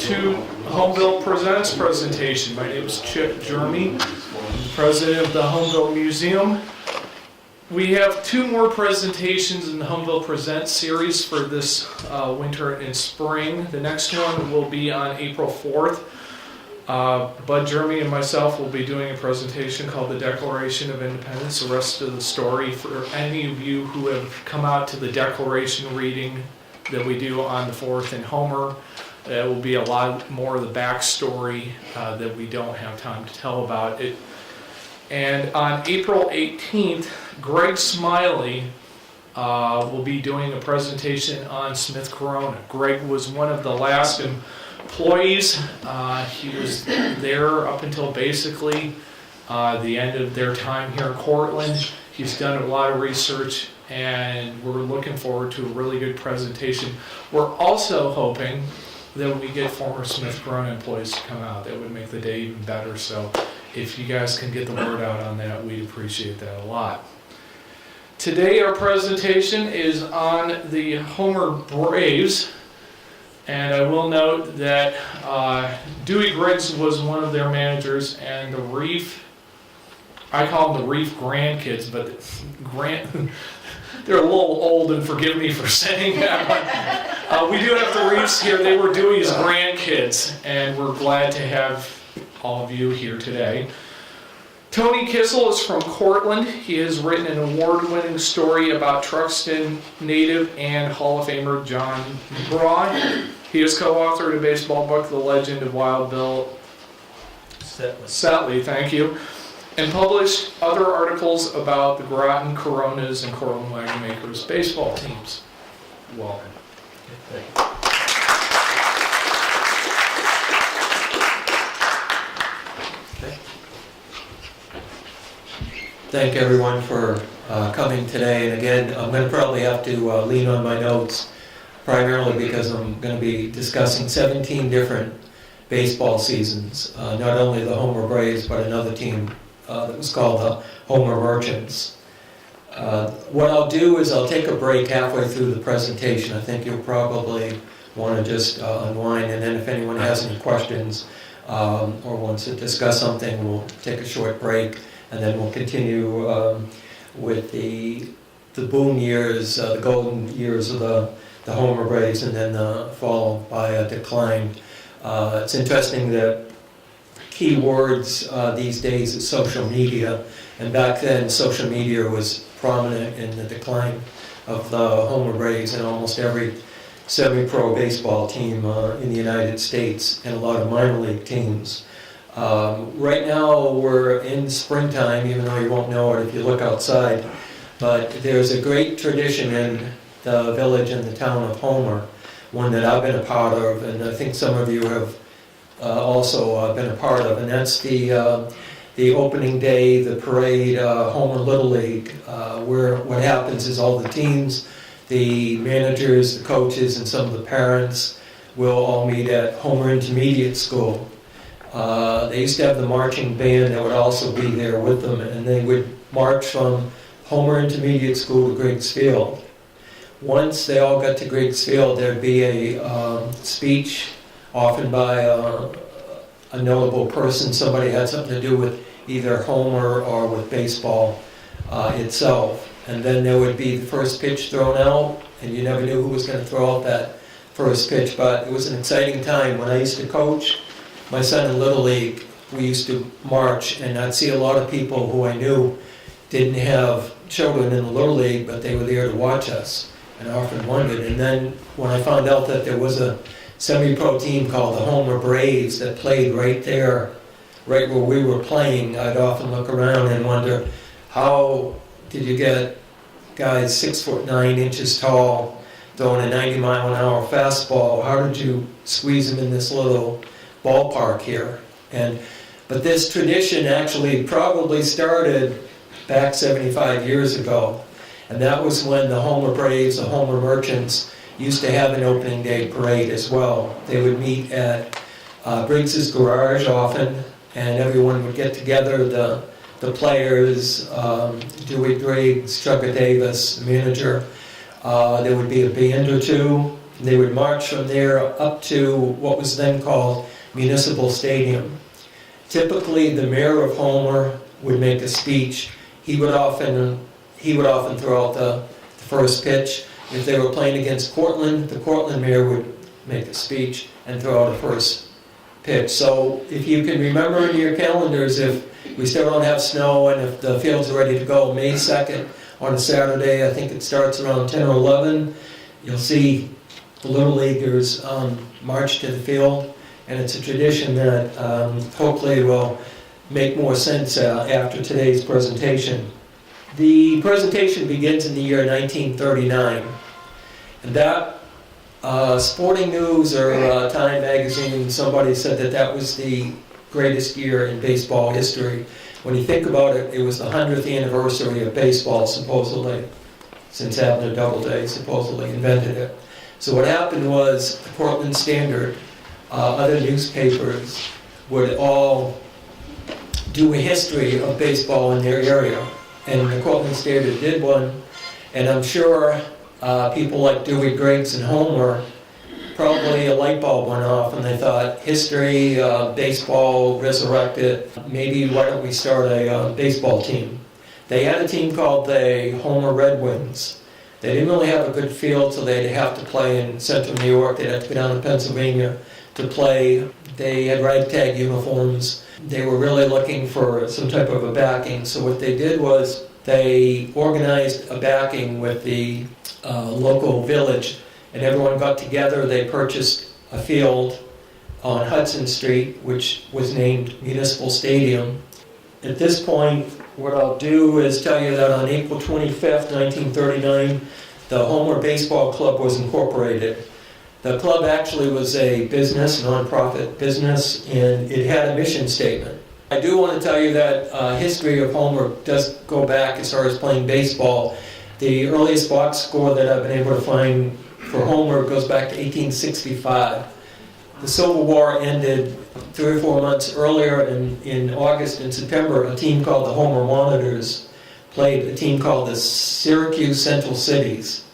to Homeville Presents presentation. My name is Chip Jeremy, president of the Homeville Museum. We have two more presentations in the Homeville Presents series for this winter and spring. The next one will be on April 4th. Bud Jeremy and myself will be doing a presentation called The Declaration of Independence, the rest of the story. For any of you who have come out to the Declaration reading that we do on the 4th in Homer, it will be a lot more of the backstory that we don't have time to tell about it. And on April 18th, Greg Smiley will be doing a presentation on Smith Corona. Greg was one of the last employees. He was there up until basically the end of their time here in Cortland. He's done a lot of research, and we're looking forward to a really good presentation. We're also hoping that we get former Smith Corona employees to come out. That would make the day even better. So if you guys can get the word out on that, we'd appreciate that a lot. Today our presentation is on the Homer Braves. And I will note that Dewey Griggs was one of their managers, and the Reef, I call them the Reef grandkids, but they're a little old, and forgive me for saying that, but we do have the Reefs here. They were Dewey's grandkids, and we're glad to have all of you here today. Tony Kissel is from Cortland. He has written an award-winning story about Truxton native and Hall of Famer John McGraw. He has co-authored a baseball book, The Legend of Wild Bill Setley, thank you, and published other articles about the Groton, Coronas, and Cortland Wagon Makers baseball teams. Welcome. Thank you. Thank everyone for coming today. And again, I'm going to probably have to lean on my notes, primarily because I'm going to be discussing 17 different baseball seasons. Not only the Homer Braves, but another team that was called the Homer Merchants. What I'll do is I'll take a break halfway through the presentation. I think you'll probably want to just unwind, and then if anyone has any questions or wants to discuss something, we'll take a short break. And then we'll continue with the boom years, the golden years of the Homer Braves, and then followed by a decline. It's interesting that key words these days is social media, and back then social media was prominent in the decline of the Homer Braves and almost every semi-pro baseball team in the United States, and a lot of minor league teams. Right now we're in springtime, even though you won't know it if you look outside, but there's a great tradition in the village and the town of Homer, one that I've been a part of, and I think some of you have also been a part of, and that's the opening day, the parade, Homer Little League, where what happens is all the teams, the managers, the coaches, and some of the parents will all meet at Homer Intermediate School. They used to have the marching band that would also be there with them, and they would march from Homer Intermediate School to Griggs Field. Once they all got to Griggs Field, there'd be a speech, often by a notable person. Somebody had something to do with either Homer or with baseball itself. And then there would be the first pitch thrown out, and you never knew who was going to throw out that first pitch. But it was an exciting time. When I used to coach my son in Little League, we used to march, and I'd see a lot of people who I knew didn't have children in the Little League, but they were there to watch us, and I often wondered. And then when I found out that there was a semi-pro team called the Homer Braves that played right there, right where we were playing, I'd often look around and wonder, how did you get guys 6'9" tall, throwing a 90-mile-an-hour fastball? How did you squeeze them in this little ballpark here? But this tradition actually probably started back 75 years ago, and that was when the Homer Braves, the Homer Merchants, used to have an opening day parade as well. They would meet at Briggs's garage often, and everyone would get together, the players, Dewey Griggs, Chugga Davis, the manager. There would be a band or two, They would march from there up to what was then called Municipal Stadium. Typically, the mayor of Homer would make a speech. He would often throw out the first pitch. If they were playing against Cortland, the Cortland mayor would make a speech and throw out the first pitch. So if you can remember in your calendars, if we still don't have snow and if the fields are ready to go, May 2nd on a Saturday, I think it starts around 10 or 11, you'll see the Little Leaguers march to the field. And it's a tradition that hopefully will make more sense after today's presentation. The presentation begins in the year 1939. And that Sporting News or Time magazine, somebody said that that was the greatest year in baseball history. When you think about it, it was the 100th anniversary of baseball, supposedly, since Abner Doubleday supposedly invented it. So what happened was the Portland Standard, other newspapers would all do a history of baseball in their area. And the Portland Standard did one, and I'm sure people like Dewey Griggs and Homer, probably a light bulb went off and they thought, history, baseball, resurrected, maybe why don't we start a baseball team? They had a team called the Homer Red Wings. They didn't really have a good field, so they'd have to play in central New York. They'd have to go down to Pennsylvania to play. They had ragtag uniforms. They were really looking for some type of a backing. So what they did was they organized a backing with the local village, and everyone got together. They purchased a field on Hudson Street, which was named Municipal Stadium. At this point, what I'll do is tell you that on April 25th, 1939, the Homer Baseball Club was incorporated. The club actually was a business, non-profit business, and it had a mission statement. I do want to tell you that history of Homer does go back as far as playing baseball. The earliest box score that I've been able to find for Homer goes back to 1865. The Civil War ended 3 or 4 months earlier. In August and September, a team called the Homer Monitors played a team called the Syracuse Central Cities.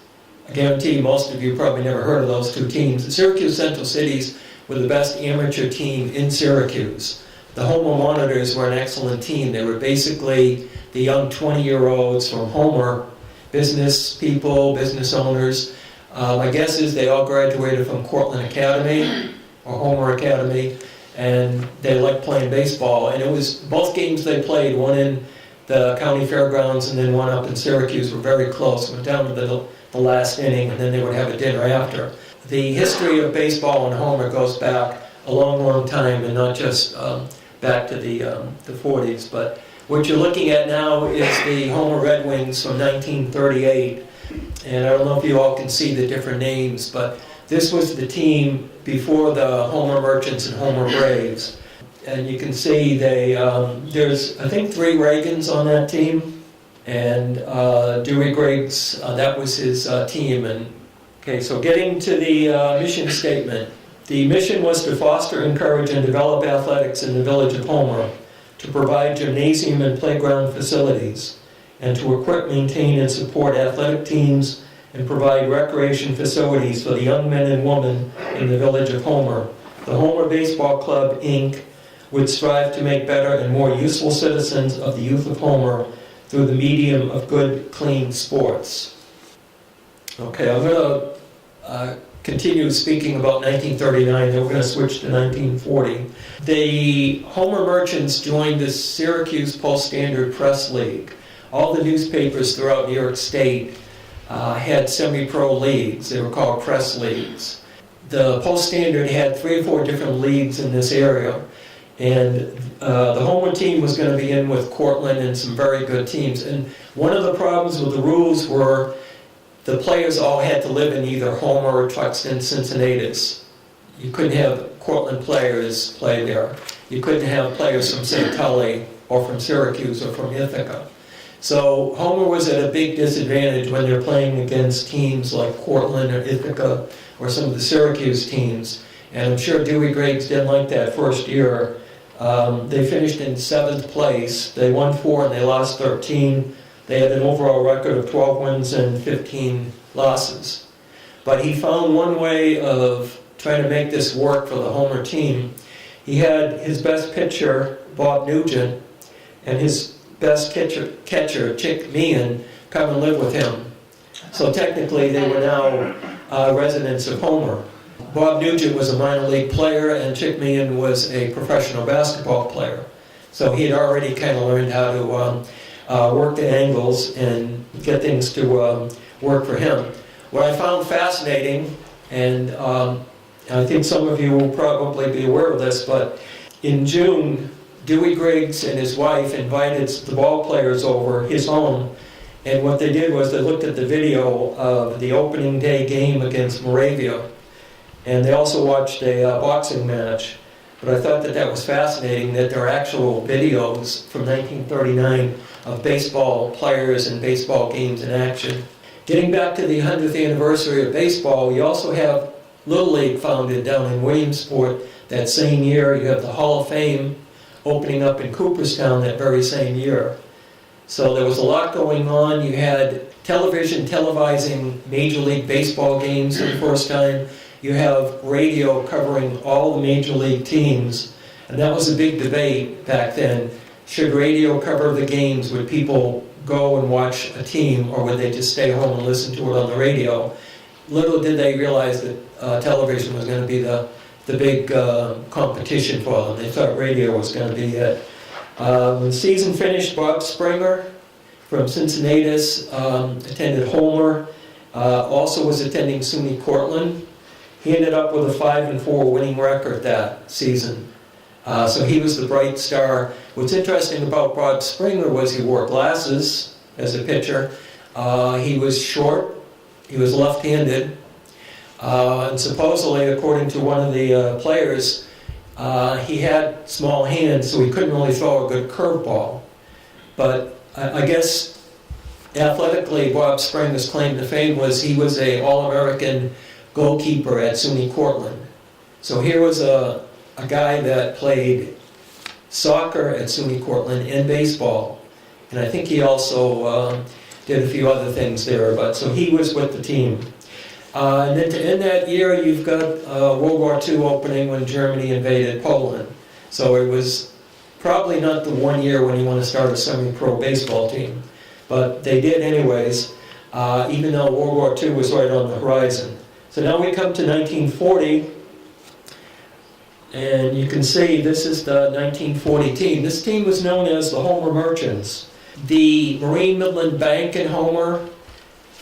I guarantee most of you probably never heard of those two teams. The Syracuse Central Cities were the best amateur team in Syracuse. The Homer Monitors were an excellent team. They were basically the young 20-year-olds from Homer, business people, business owners. My guess is they all graduated from Cortland Academy or Homer Academy, and they liked playing baseball. And it was both games they played, one in the county fairgrounds and then one up in Syracuse, were very close. Went down to the last inning, and then they would have a dinner after. The history of baseball in Homer goes back a long, long time, and not just back to the 40s. But what you're looking at now is the Homer Red Wings from 1938. And I don't know if you all can see the different names, but this was the team before the Homer Merchants and Homer Braves. And you can see there's, I think, 3 Reagans on that team. And Dewey Griggs, that was his team. And okay, so getting to the mission statement. The mission was to foster, encourage, and develop athletics in the village of Homer, to provide gymnasium and playground facilities, and to equip, maintain, and support athletic teams and provide recreation facilities for the young men and women in the village of Homer. The Homer Baseball Club, Inc. would strive to make better and more useful citizens of the youth of Homer through the medium of good, clean sports. Okay, I'm going to continue speaking about 1939, then we're going to switch to 1940. The Homer Merchants joined the Syracuse Post-Standard Press League. All the newspapers throughout New York State had semi-pro leagues. They were called press leagues. The Post-Standard had 3 or 4 different leagues in this area, and the Homer team was going to be in with Cortland and some very good teams. And one of the problems with the rules were the players all had to live in either Homer or Tuxton, Cincinnatus. You couldn't have Cortland players play there. You couldn't have players from St. Tully or from Syracuse or from Ithaca. So Homer was at a big disadvantage when they're playing against teams like Cortland or Ithaca or some of the Syracuse teams. And I'm sure Dewey Griggs didn't like that first year. They finished in 7th place. They won 4 and they lost 13. They had an overall record of 12 wins and 15 losses. But he found one way of trying to make this work for the Homer team. He had his best pitcher, Bob Nugent, and his best catcher, Chick Meehan, come and live with him. So technically they were now residents of Homer. Bob Nugent was a minor league player and Chick Meehan was a professional basketball player. So he had already kind of learned how to work the angles and get things to work for him. What I found fascinating, and I think some of you will probably be aware of this, but in June, Dewey Griggs and his wife invited the ball players over his home, and what they did was they looked at the video of the opening day game against Moravia, and they also watched a boxing match. But I thought that that was fascinating, that there are actual videos from 1939 of baseball players and baseball games in action. Getting back to the 100th anniversary of baseball, we also have Little League founded down in Williamsport that same year. You have the Hall of Fame opening up in Cooperstown that very same year. So there was a lot going on. You had television televising Major League Baseball games for the first time. You have radio covering all the Major League teams. And that was a big debate back then. Should radio cover the games? Would people go and watch a team, or would they just stay home and listen to it on the radio? Little did they realize that television was going to be the big competition for them. They thought radio was going to be it. When the season finished, Bob Springer from Cincinnati attended Homer, also was attending SUNY Cortland. He ended up with a 5-4 winning record that season. So he was the bright star. What's interesting about Bob Springer was he wore glasses as a pitcher. He was short. He was left-handed. And supposedly, according to one of the players, he had small hands, so he couldn't really throw a good curveball. But I guess athletically, Bob Springer's claim to fame was he was an All-American goalkeeper at SUNY Cortland. So here was a guy that played soccer at SUNY Cortland and baseball. And I think he also did a few other things there. But so he was with the team. And then to end that year, you've got World War II opening when Germany invaded Poland. So it was probably not the one year when you want to start a semi-pro baseball team. But they did anyways, even though World War II was right on the horizon. So now we come to 1940, and you can see this is the 1940 team. This team was known as the Homer Merchants. The Marine Midland Bank in Homer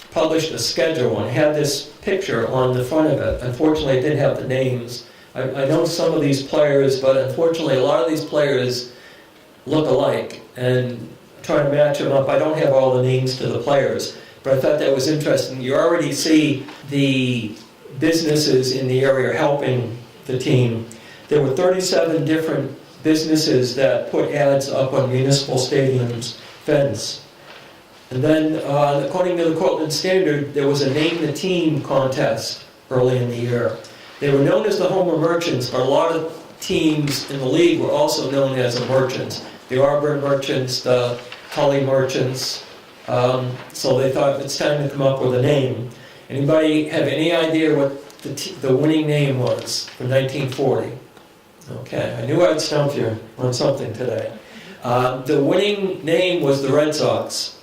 published a schedule and had this picture on the front of it. Unfortunately, it didn't have the names. I know some of these players, but unfortunately, a lot of these players look alike. And trying to match them up, I don't have all the names to the players. But I thought that was interesting. You already see the businesses in the area helping the team. There were 37 different businesses that put ads up on municipal stadiums' fence. And then, according to the Cortland Standard, there was a Name the Team contest early in the year. They were known as the Homer Merchants, but a lot of teams in the league were also known as the Merchants. The Auburn Merchants, the Tully Merchants. So they thought it's time to come up with a name. Anybody have any idea what the winning name was for 1940? Okay, I knew I'd stump you on something today. The winning name was the Red Sox.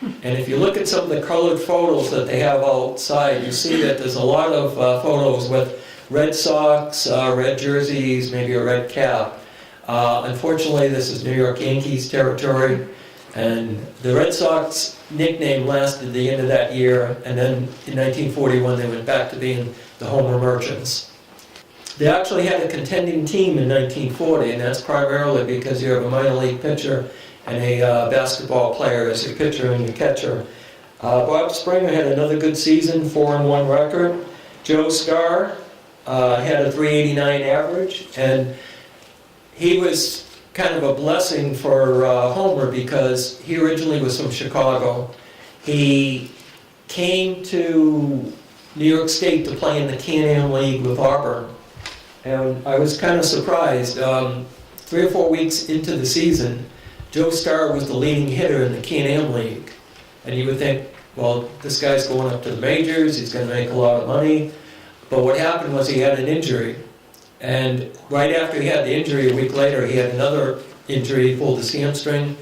And if you look at some of the colored photos that they have outside, you see that there's a lot of photos with Red Sox, red jerseys, maybe a red cap. Unfortunately, this is New York Yankees territory. And the Red Sox nickname lasted the end of that year, and then in 1941 they went back to being the Homer Merchants. They actually had a contending team in 1940, and that's primarily because you have a minor league pitcher and a basketball player as your pitcher and your catcher. Bob Springer had another good season, 4-1 record. Joe Starr had a 389 average, and he was kind of a blessing for Homer because he originally was from Chicago. He came to New York State to play in the Can-Am League with Auburn. And I was kind of surprised. 3 or 4 weeks into the season, Joe Starr was the leading hitter in the Can-Am League. And you would think, well, this guy's going up to the majors, he's going to make a lot of money. But what happened was he had an injury. And right after he had the injury, a week later, he had another injury, he pulled his hamstring,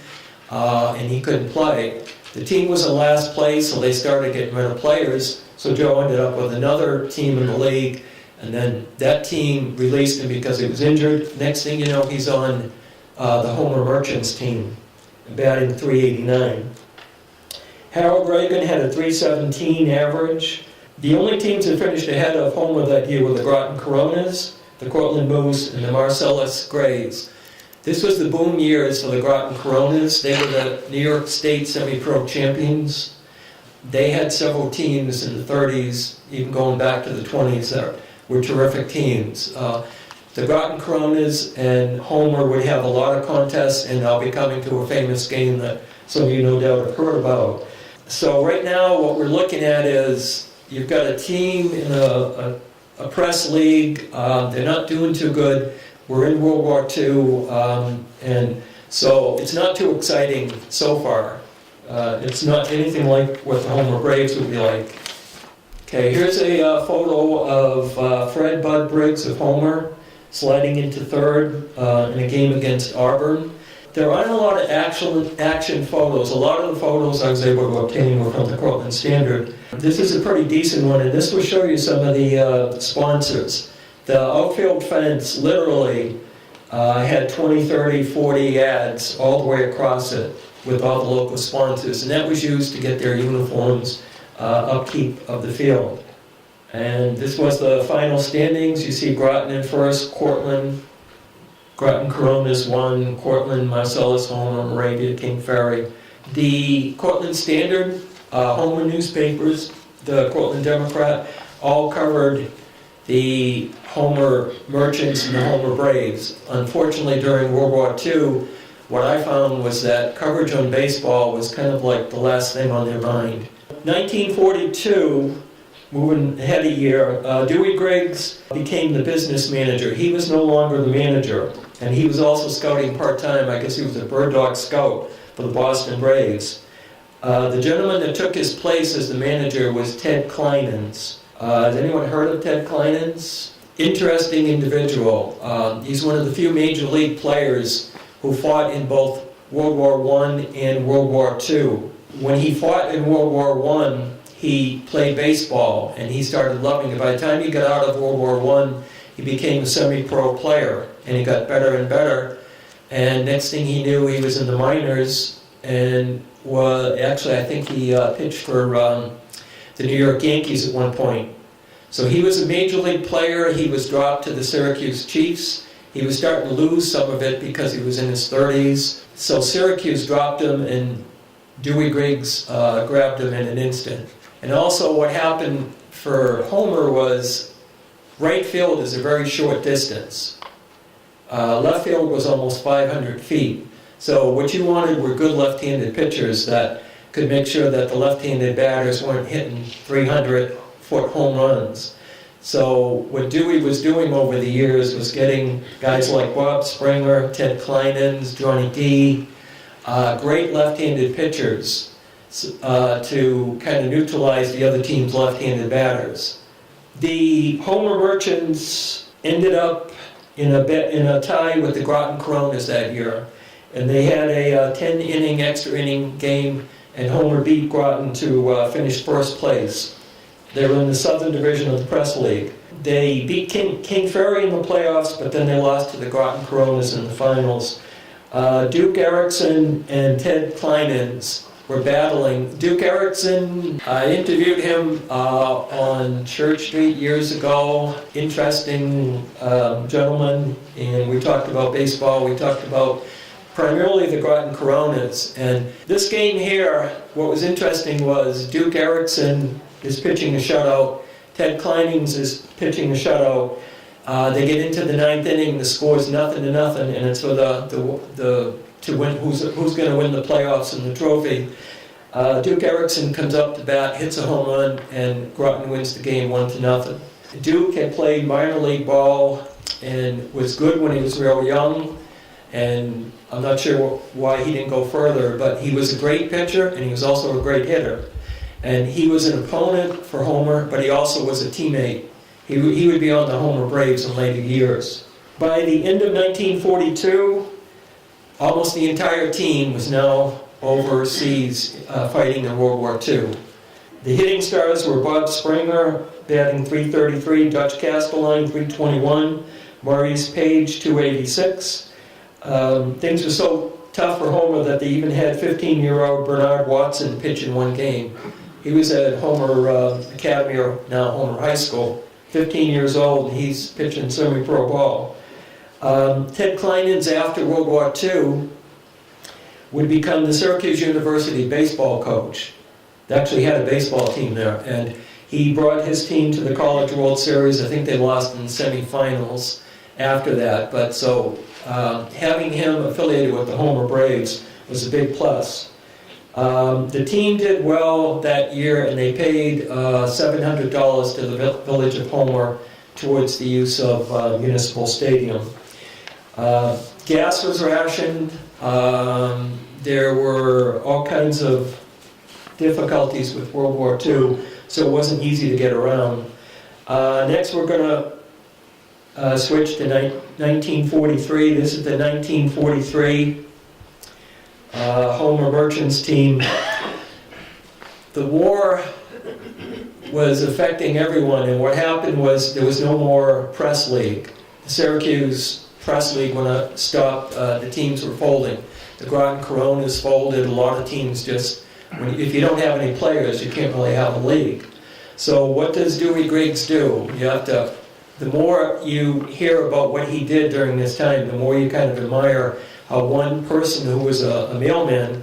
and he couldn't play. The team was in last place, so they started getting rid of players. So Joe ended up with another team in the league, and then that team released him because he was injured. Next thing you know, he's on the Homer Merchants team, batting .389. Harold Reagan had a .317 average. The only teams that finished ahead of Homer that year were the Groton Coronas, the Cortland Moose, and the Marcellus Grays. This was the boom years for the Groton Coronas. They were the New York State semi-pro champions. They had several teams in the 30s, even going back to the 20s, that were terrific teams. The Groton Coronas and Homer would have a lot of contests, and I'll be coming to a famous game that some of you no doubt have heard about. So right now what we're looking at is you've got a team in a press league. They're not doing too good. We're in World War II, and so it's not too exciting so far. It's not anything like what the Homer Braves would be like. Okay, here's a photo of Fred Bud Briggs of Homer sliding into third in a game against Auburn. There aren't a lot of action photos. A lot of the photos I was able to obtain were from the Cortland Standard. This is a pretty decent one, and this will show you some of the sponsors. The outfield fence literally had 20, 30, 40 ads all the way across it with all the local sponsors, and that was used to get their uniforms, upkeep of the field. And this was the final standings. You see Groton in first, Cortland, Groton Coronas won, Cortland, Marcellus, Homer, Moravia, King Ferry. The Cortland Standard, Homer newspapers, the Cortland Democrat, all covered the Homer Merchants and the Homer Braves. Unfortunately, during World War II, what I found was that coverage on baseball was kind of like the last thing on their mind. 1942, moving ahead a year, Dewey Griggs became the business manager. He was no longer the manager, and he was also scouting part-time. I guess he was a bird dog scout for the Boston Braves. The gentleman that took his place as the manager was Ted Kleinens. Has anyone heard of Ted Kleinens? Interesting individual. He's one of the few major league players who fought in both World War I and World War II. When he fought in World War I, he played baseball, and he started loving it. By the time he got out of World War I, he became a semi-pro player, and he got better and better. And next thing he knew, he was in the minors, and actually I think he pitched for the New York Yankees at one point. So he was a major league player. He was dropped to the Syracuse Chiefs. He was starting to lose some of it because he was in his 30s. So Syracuse dropped him, and Dewey Griggs grabbed him in an instant. And also what happened for Homer was right field is a very short distance. Left field was almost 500 feet. So what you wanted were good left-handed pitchers that could make sure that the left-handed batters weren't hitting 300-foot home runs. So what Dewey was doing over the years was getting guys like Bob Springer, Ted Kleinens, Johnny D, great left-handed pitchers to kind of neutralize the other team's left-handed batters. The Homer Merchants ended up in a tie with the Groton Coronas that year, and they had a 10-inning extra inning game, and Homer beat Groton to finish first place. They were in the Southern Division of the Press League. They beat King Ferry in the playoffs, but then they lost to the Groton Coronas in the finals. Duke Erickson and Ted Kleinens were battling. Duke Erickson, I interviewed him on Church Street years ago. Interesting gentleman, and we talked about baseball. We talked about primarily the Groton Coronas. And this game here, what was interesting was Duke Erickson is pitching a shutout. Ted Kleinens is pitching a shutout. They get into the ninth inning. The score's 0-0, and it's for to win who's going to win the playoffs and the trophy. Duke Erickson comes up to bat, hits a home run, and Groton wins the game 1-0. Duke had played minor league ball and was good when he was real young, and I'm not sure why he didn't go further, but he was a great pitcher and he was also a great hitter. And he was an opponent for Homer, but he also was a teammate. He would be on the Homer Braves in later years. By the end of 1942, almost the entire team was now overseas fighting in World War II. The hitting stars were Bob Springer, batting .333, Dutch Castelline, .321, Maurice Page, .286. Things were so tough for Homer that they even had 15-year-old Bernard Watson pitch in one game. He was at Homer Academy, or now Homer High School, 15 years old, and he's pitching semi-pro ball. Ted Kleinens, after World War II, would become the Syracuse University baseball coach. They actually had a baseball team there, and he brought his team to the College World Series. I think they lost in the semifinals after that, but so having him affiliated with the Homer Braves was a big plus. The team did well that year, and they paid $700 to the village of Homer towards the use of Municipal Stadium. Gas was rationed. There were all kinds of difficulties with World War II, so it wasn't easy to get around. Next, we're going to switch to 1943. This is the 1943 Homer Merchants team. The war was affecting everyone, and what happened was there was no more press league. The Syracuse press league, when it stopped, the teams were folding. The Groton Coronas folded. A lot of teams just, if you don't have any players, you can't really have a league. So what does Dewey Griggs do? You have to, the more you hear about what he did during this time, the more you kind of admire how one person who was a mailman,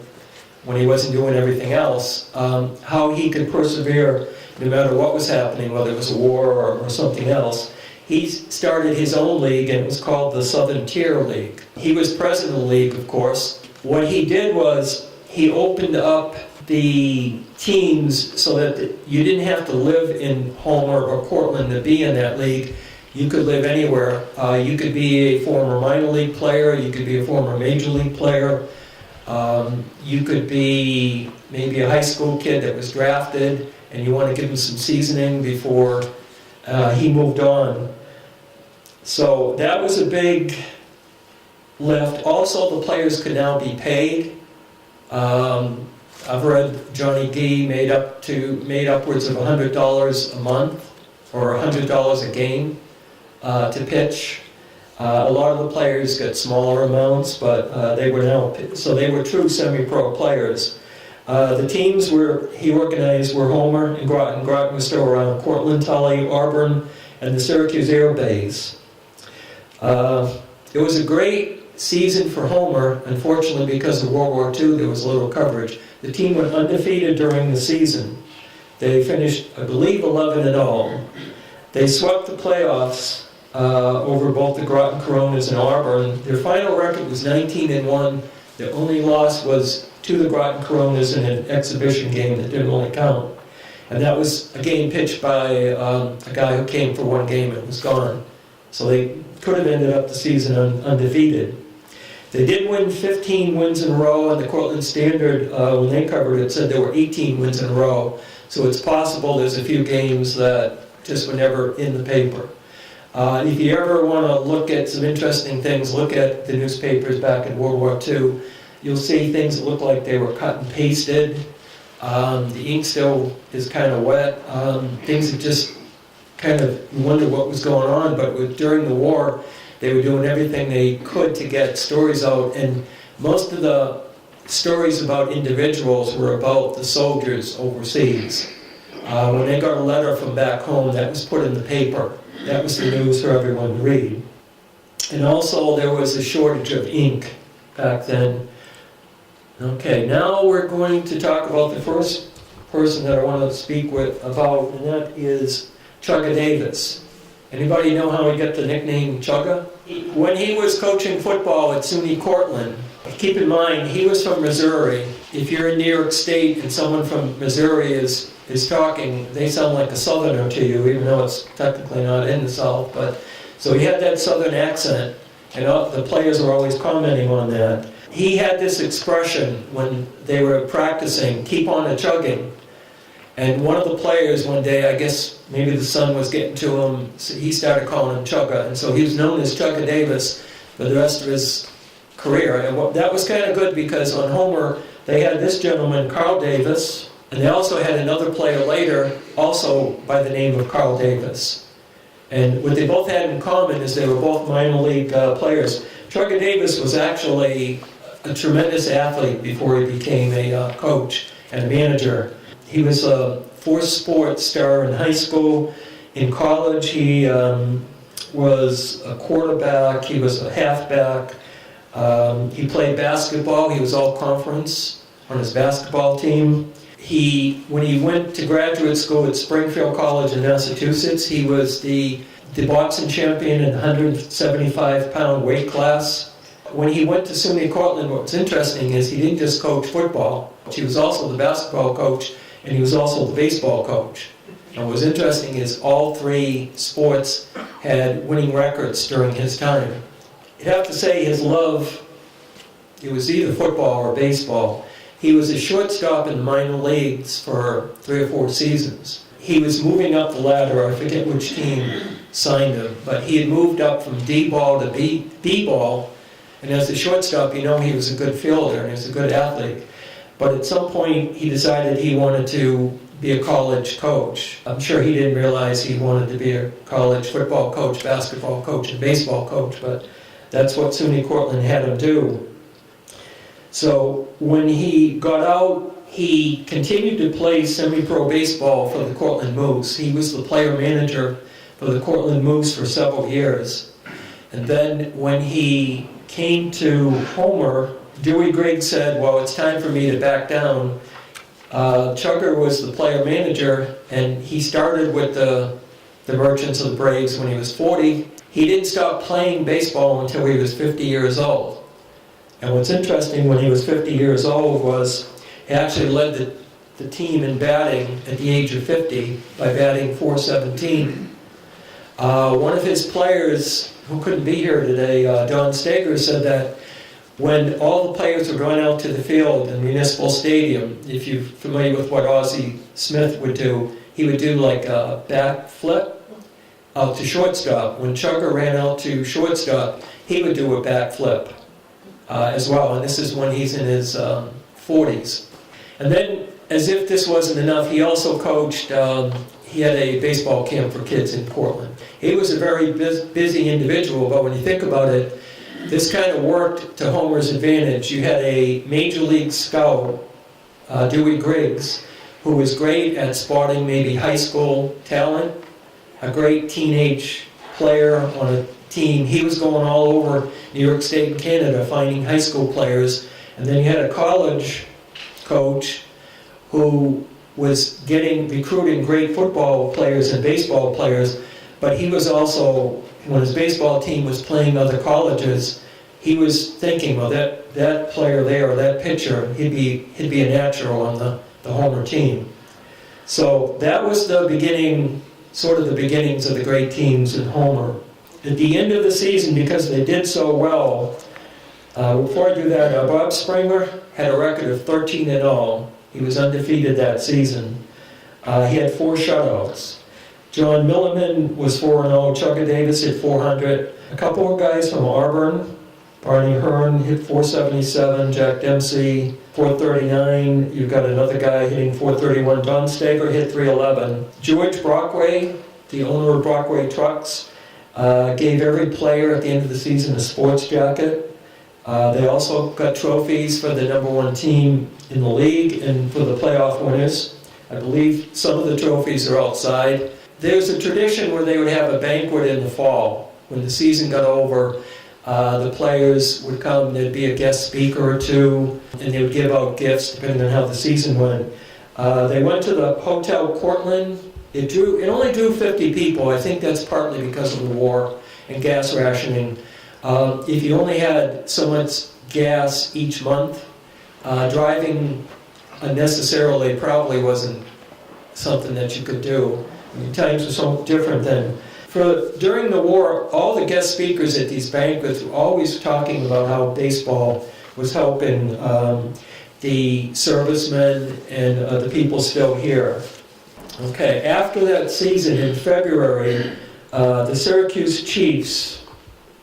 when he wasn't doing everything else, how he could persevere no matter what was happening, whether it was a war or something else. He started his own league, and it was called the Southern Tier League. He was president of the league, of course. What he did was he opened up the teams so that you didn't have to live in Homer or Cortland to be in that league. You could live anywhere. You could be a former minor league player. You could be a former major league player. You could be maybe a high school kid that was drafted, and you want to give him some seasoning before he moved on. So that was a big lift. Also, the players could now be paid. I've read Johnny Gee made upwards of $100 a month or $100 a game to pitch. A lot of the players got smaller amounts, but they were true semi-pro players. The teams he organized were Homer and Groton. Groton was still around. Cortland, Tully, Auburn, and the Syracuse Air Base. It was a great season for Homer. Unfortunately, because of World War II, there was little coverage. The team went undefeated during the season. They finished, I believe, 11-0. They swept the playoffs over both the Groton Coronas and Auburn. Their final record was 19-1. The only loss was to the Groton Coronas in an exhibition game that didn't really count. And that was a game pitched by a guy who came for one game and was gone. So they could have ended up the season undefeated. They did win 15 wins in a row, and the Cortland Standard, when they covered it, said there were 18 wins in a row. So it's possible there's a few games that just were never in the paper. If you ever want to look at some interesting things, look at the newspapers back in World War II. You'll see things that look like they were cut and pasted. The ink still is kind of wet. Things that just kind of wonder what was going on, but during the war, they were doing everything they could to get stories out, and most of the stories about individuals were about the soldiers overseas. When they got a letter from back home, that was put in the paper. That was the news for everyone to read. And also, there was a shortage of ink back then. Okay, now we're going to talk about the first person that I want to speak about, and that is Chugga Davis. Anybody know how he got the nickname Chugga? When he was coaching football at SUNY Cortland, keep in mind, he was from Missouri. If you're in New York State and someone from Missouri is talking, they sound like a southerner to you, even though it's technically not in the South. But so he had that southern accent, and the players were always commenting on that. He had this expression when they were practicing, "keep on a chugging." And one of the players one day, I guess maybe the sun was getting to him, so he started calling him Chugga. And so he was known as Chugga Davis for the rest of his career. And that was kind of good because on Homer, they had this gentleman, Carl Davis, and they also had another player later, also by the name of Carl Davis. And what they both had in common is they were both minor league players. Chugga Davis was actually a tremendous athlete before he became a coach and a manager. He was a four-sport star in high school. In college, he was a quarterback. He was a halfback. He played basketball. He was all-conference on his basketball team. When he went to graduate school at Springfield College in Massachusetts, he was the boxing champion in the 175-pound weight class. When he went to SUNY Cortland, what's interesting is he didn't just coach football. He was also the basketball coach, and he was also the baseball coach. And what's interesting is all three sports had winning records during his time. You'd have to say his love, it was either football or baseball. He was a shortstop in the minor leagues for 3 or 4 seasons. He was moving up the ladder. I forget which team signed him, but he had moved up from D-ball to B-ball. And as a shortstop, you know he was a good fielder and he was a good athlete. But at some point, he decided he wanted to be a college coach. I'm sure he didn't realize he wanted to be a college football coach, basketball coach, and baseball coach, but that's what SUNY Cortland had him do. So when he got out, he continued to play semi-pro baseball for the Cortland Moose. He was the player manager for the Cortland Moose for several years. And then when he came to Homer, Dewey Griggs said, well, it's time for me to back down. Chugga was the player manager, and he started with the Merchants of the Braves when he was 40. He didn't stop playing baseball until he was 50 years old. And what's interesting, when he was 50 years old, was he actually led the team in batting at the age of 50 by batting .417. One of his players, who couldn't be here today, Don Stager, said that when all the players were going out to the field in Municipal Stadium, if you're familiar with what Ozzie Smith would do, he would do like a back flip out to shortstop. When Chugga ran out to shortstop, he would do a back flip as well, and this is when he's in his 40s. And then, as if this wasn't enough, he also coached, he had a baseball camp for kids in Portland. He was a very busy individual, but when you think about it, this kind of worked to Homer's advantage. You had a major league scout, Dewey Griggs, who was great at spotting maybe high school talent, a great teenage player on a team. He was going all over New York State and Canada finding high school players. And then you had a college coach who was recruiting great football players and baseball players, but he was also, when his baseball team was playing other colleges, he was thinking, well, that player there, or that pitcher, he'd be a natural on the Homer team. So that was the beginning, sort of the beginnings of the great teams in Homer. At the end of the season, because they did so well, before I do that, Bob Springer had a record of 13-0. He was undefeated that season. He had 4 shutouts. John Milliman was 4-0. Chugga Davis hit 400. A couple of guys from Auburn. Barney Hearn hit 477. Jack Dempsey, 439. You've got another guy hitting 431. Don Stager hit 311. George Brockway, the owner of Brockway Trucks, gave every player at the end of the season a sports jacket. They also got trophies for the #1 team in the league and for the playoff winners. I believe some of the trophies are outside. There's a tradition where they would have a banquet in the fall. When the season got over, the players would come, there'd be a guest speaker or two, and they would give out gifts depending on how the season went. They went to the Hotel Cortland. It only drew 50 people. I think that's partly because of the war and gas rationing. If you only had so much gas each month, driving unnecessarily probably wasn't something that you could do. I mean, times were so different then. During the war, all the guest speakers at these banquets were always talking about how baseball was helping the servicemen and the people still here. Okay, after that season in February, the Syracuse Chiefs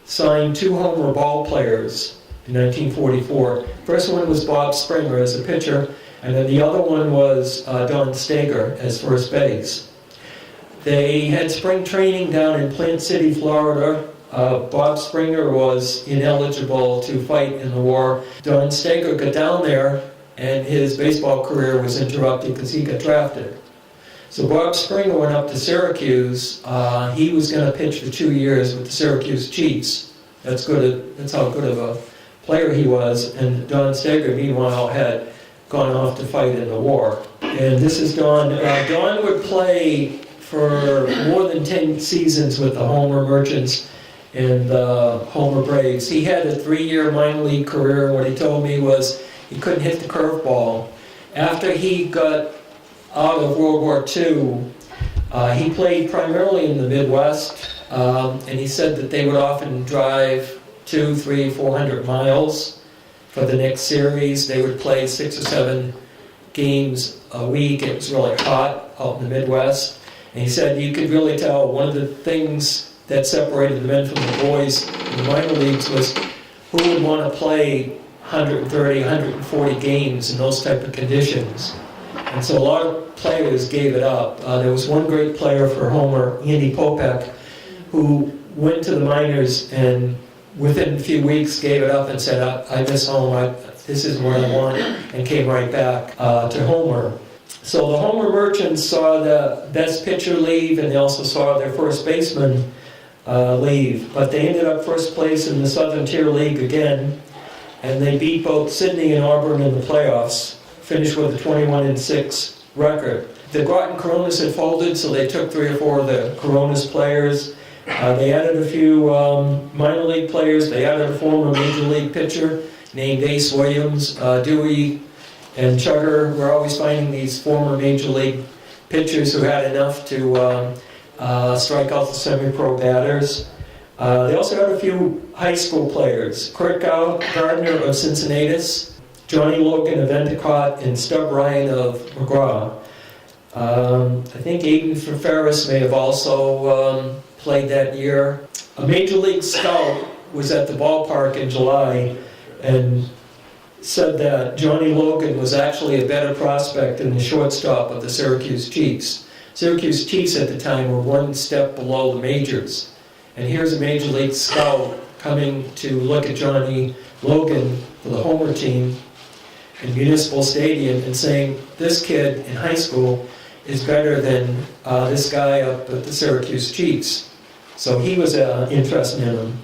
signed 2 Homer ball players in 1944. First one was Bob Springer as a pitcher, and then the other one was Don Stager as first base. They had spring training down in Plant City, Florida. Bob Springer was ineligible to fight in the war. Don Stager got down there, and his baseball career was interrupted because he got drafted. So Bob Springer went up to Syracuse. He was going to pitch for 2 years with the Syracuse Chiefs. That's how good of a player he was. And Don Stager, meanwhile, had gone off to fight in the war. And this is Don. Don would play for more than 10 seasons with the Homer Merchants and the Homer Braves. He had a 3-year minor league career, and what he told me was he couldn't hit the curveball. After he got out of World War II, he played primarily in the Midwest, and he said that they would often drive 200, 300, 400 miles for the next series. They would play 6 or 7 games a week. It was really hot out in the Midwest. And he said you could really tell one of the things that separated the men from the boys in the minor leagues was who would want to play 130, 140 games in those type of conditions. And so a lot of players gave it up. There was one great player for Homer, Andy Popek, who went to the minors and within a few weeks gave it up and said, I miss home, this isn't what I want, and came right back to Homer. So the Homer Merchants saw the best pitcher leave, and they also saw their first baseman leave. But they ended up first place in the Southern Tier League again, and they beat both Sydney and Auburn in the playoffs, finished with a 21-6 record. The Groton Coronas had folded, so they took 3 or 4 of the Coronas players. They added a few minor league players. They added a former major league pitcher named Ace Williams. Dewey and Chugger were always finding these former major league pitchers who had enough to strike out the semi-pro batters. They also had a few high school players. Kurt Gardner of Cincinnatus, Johnny Logan of Endicott, and Stub Ryan of McGraw. I think Aiden Ferris may have also played that year. A major league scout was at the ballpark in July and said that Johnny Logan was actually a better prospect than the shortstop of the Syracuse Chiefs. Syracuse Chiefs at the time were 1 step below the majors. And here's a major league scout coming to look at Johnny Logan for the Homer team in Municipal Stadium and saying, this kid in high school is better than this guy up at the Syracuse Chiefs. So he was interested in him.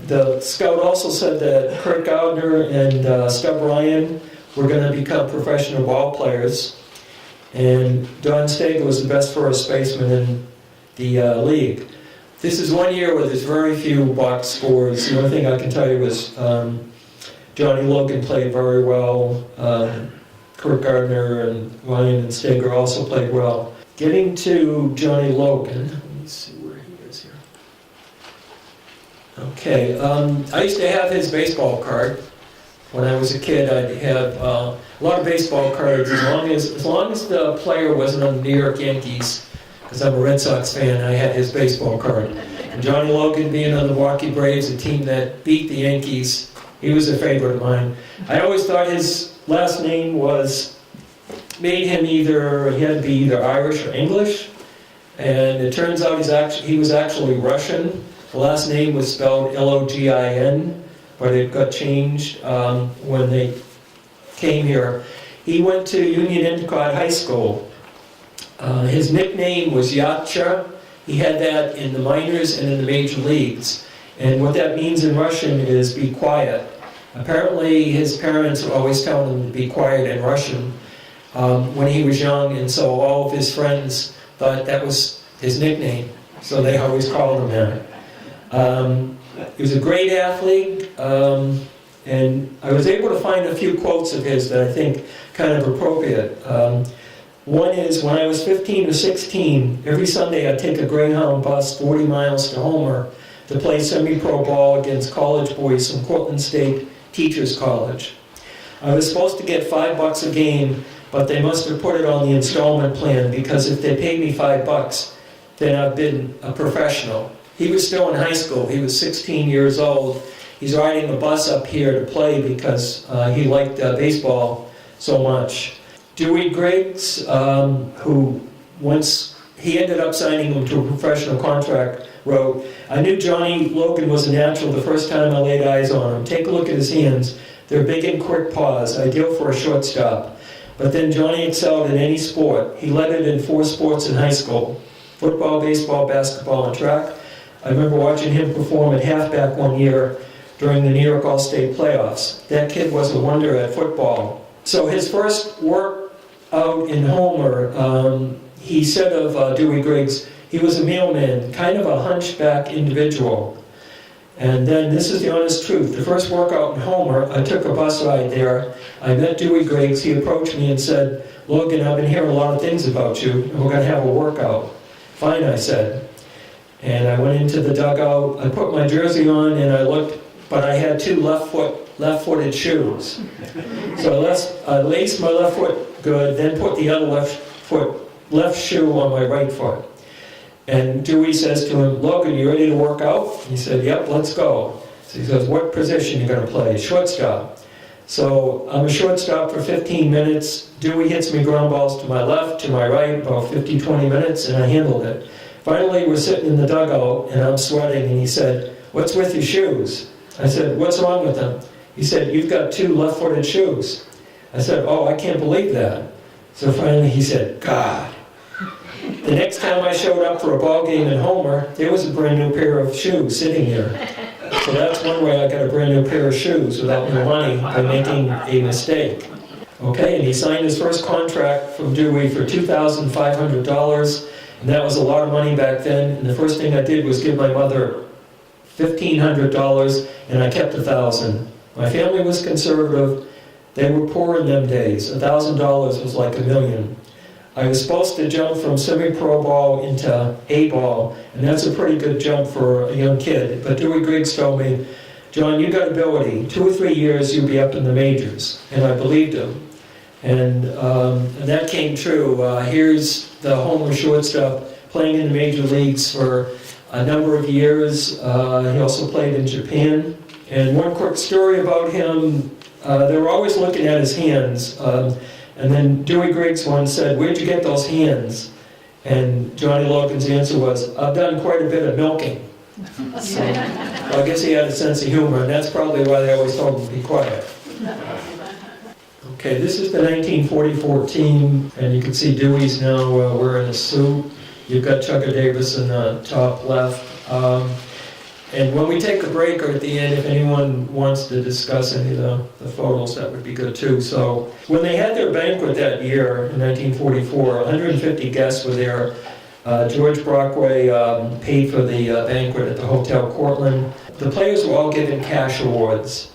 The scout also said that Kurt Gardner and Stub Ryan were going to become professional ball players, and Don Stager was the best first baseman in the league. This is one year where there's very few box scores. The only thing I can tell you was Johnny Logan played very well. Kurt Gardner and Ryan and Stager also played well. Getting to Johnny Logan, let me see where he is here. Okay, I used to have his baseball card. When I was a kid, I'd have a lot of baseball cards as long as the player wasn't on the New York Yankees, because I'm a Red Sox fan. I had his baseball card. And Johnny Logan being on the Milwaukee Braves, a team that beat the Yankees, he was a favorite of mine. I always thought his last name made him he had to be either Irish or English, and it turns out he was actually Russian. The last name was spelled Login, but it got changed when they came here. He went to Union Endicott High School. His nickname was Yatcha. He had that in the minors and in the major leagues. And what that means in Russian is be quiet. Apparently his parents were always telling him to be quiet in Russian when he was young, and so all of his friends thought that was his nickname, so they always called him that. He was a great athlete, and I was able to find a few quotes of his that I think kind of appropriate. One is, when I was 15 or 16, every Sunday I'd take a Greyhound bus 40 miles to Homer to play semi-pro ball against college boys from Cortland State Teachers College. I was supposed to get $5 a game, but they must have put it on the installment plan, because if they paid me $5, then I've been a professional. He was still in high school. He was 16 years old. He's riding a bus up here to play because he liked baseball so much. Dewey Griggs, who once he ended up signing him to a professional contract, wrote, "I knew Johnny Logan was a natural the first time I laid eyes on him. Take a look at his hands. They're big and quick paws, ideal for a shortstop. But then Johnny excelled in any sport. He led it in 4 sports in high school: football, baseball, basketball, and track. I remember watching him perform at halfback one year during the New York All-State playoffs. That kid was a wonder at football." So his first work out in Homer, he said of Dewey Griggs, he was a mailman, kind of a hunchback individual. And then, this is the honest truth, the first workout in Homer, I took a bus ride there. I met Dewey Griggs. He approached me and said, "Logan, I've been hearing a lot of things about you, and we're going to have a workout." "Fine," I said. And I went into the dugout. I put my jersey on and I looked, but I had 2 left-footed shoes. So I laced my left foot good, then put the other left shoe on my right foot. And Dewey says to him, "Logan, you ready to work out?" He said, "Yep, let's go." So he says, "What position are you going to play?" "Shortstop." So I'm a shortstop for 15 minutes. Dewey hits me ground balls to my left, to my right, about 50, 20 minutes, and I handled it. Finally, we're sitting in the dugout, and I'm sweating, and he said, "What's with your shoes?" I said, "What's wrong with them?" He said, "You've got 2 left-footed shoes." I said, "Oh, I can't believe that." So finally he said, "God." The next time I showed up for a ball game in Homer, there was a brand new pair of shoes sitting there. So that's one way I got a brand new pair of shoes without no money, by making a mistake. Okay, and he signed his first contract from Dewey for $2,500, and that was a lot of money back then. And the first thing I did was give my mother $1,500, and I kept $1,000. My family was conservative. They were poor in them days. $1,000 was like $1 million. I was supposed to jump from semi-pro ball into A ball, and that's a pretty good jump for a young kid. But Dewey Griggs told me, "John, you got ability. 2 or 3 years, you'll be up in the majors." And I believed him. And that came true. Here's the Homer shortstop playing in the major leagues for a number of years. He also played in Japan. And one quick story about him, they were always looking at his hands. And then Dewey Griggs once said, "Where'd you get those hands?" And Johnny Logan's answer was, "I've done quite a bit of milking." So, I guess he had a sense of humor, and that's probably why they always told him to be quiet. Okay, this is the 1944 team, and you can see Dewey's now wearing a suit. You've got Chugga Davis in the top left. And when we take a break or at the end, if anyone wants to discuss any of the photos, that would be good too. So when they had their banquet that year in 1944, 150 guests were there. George Brockway paid for the banquet at the Hotel Cortland. The players were all given cash awards.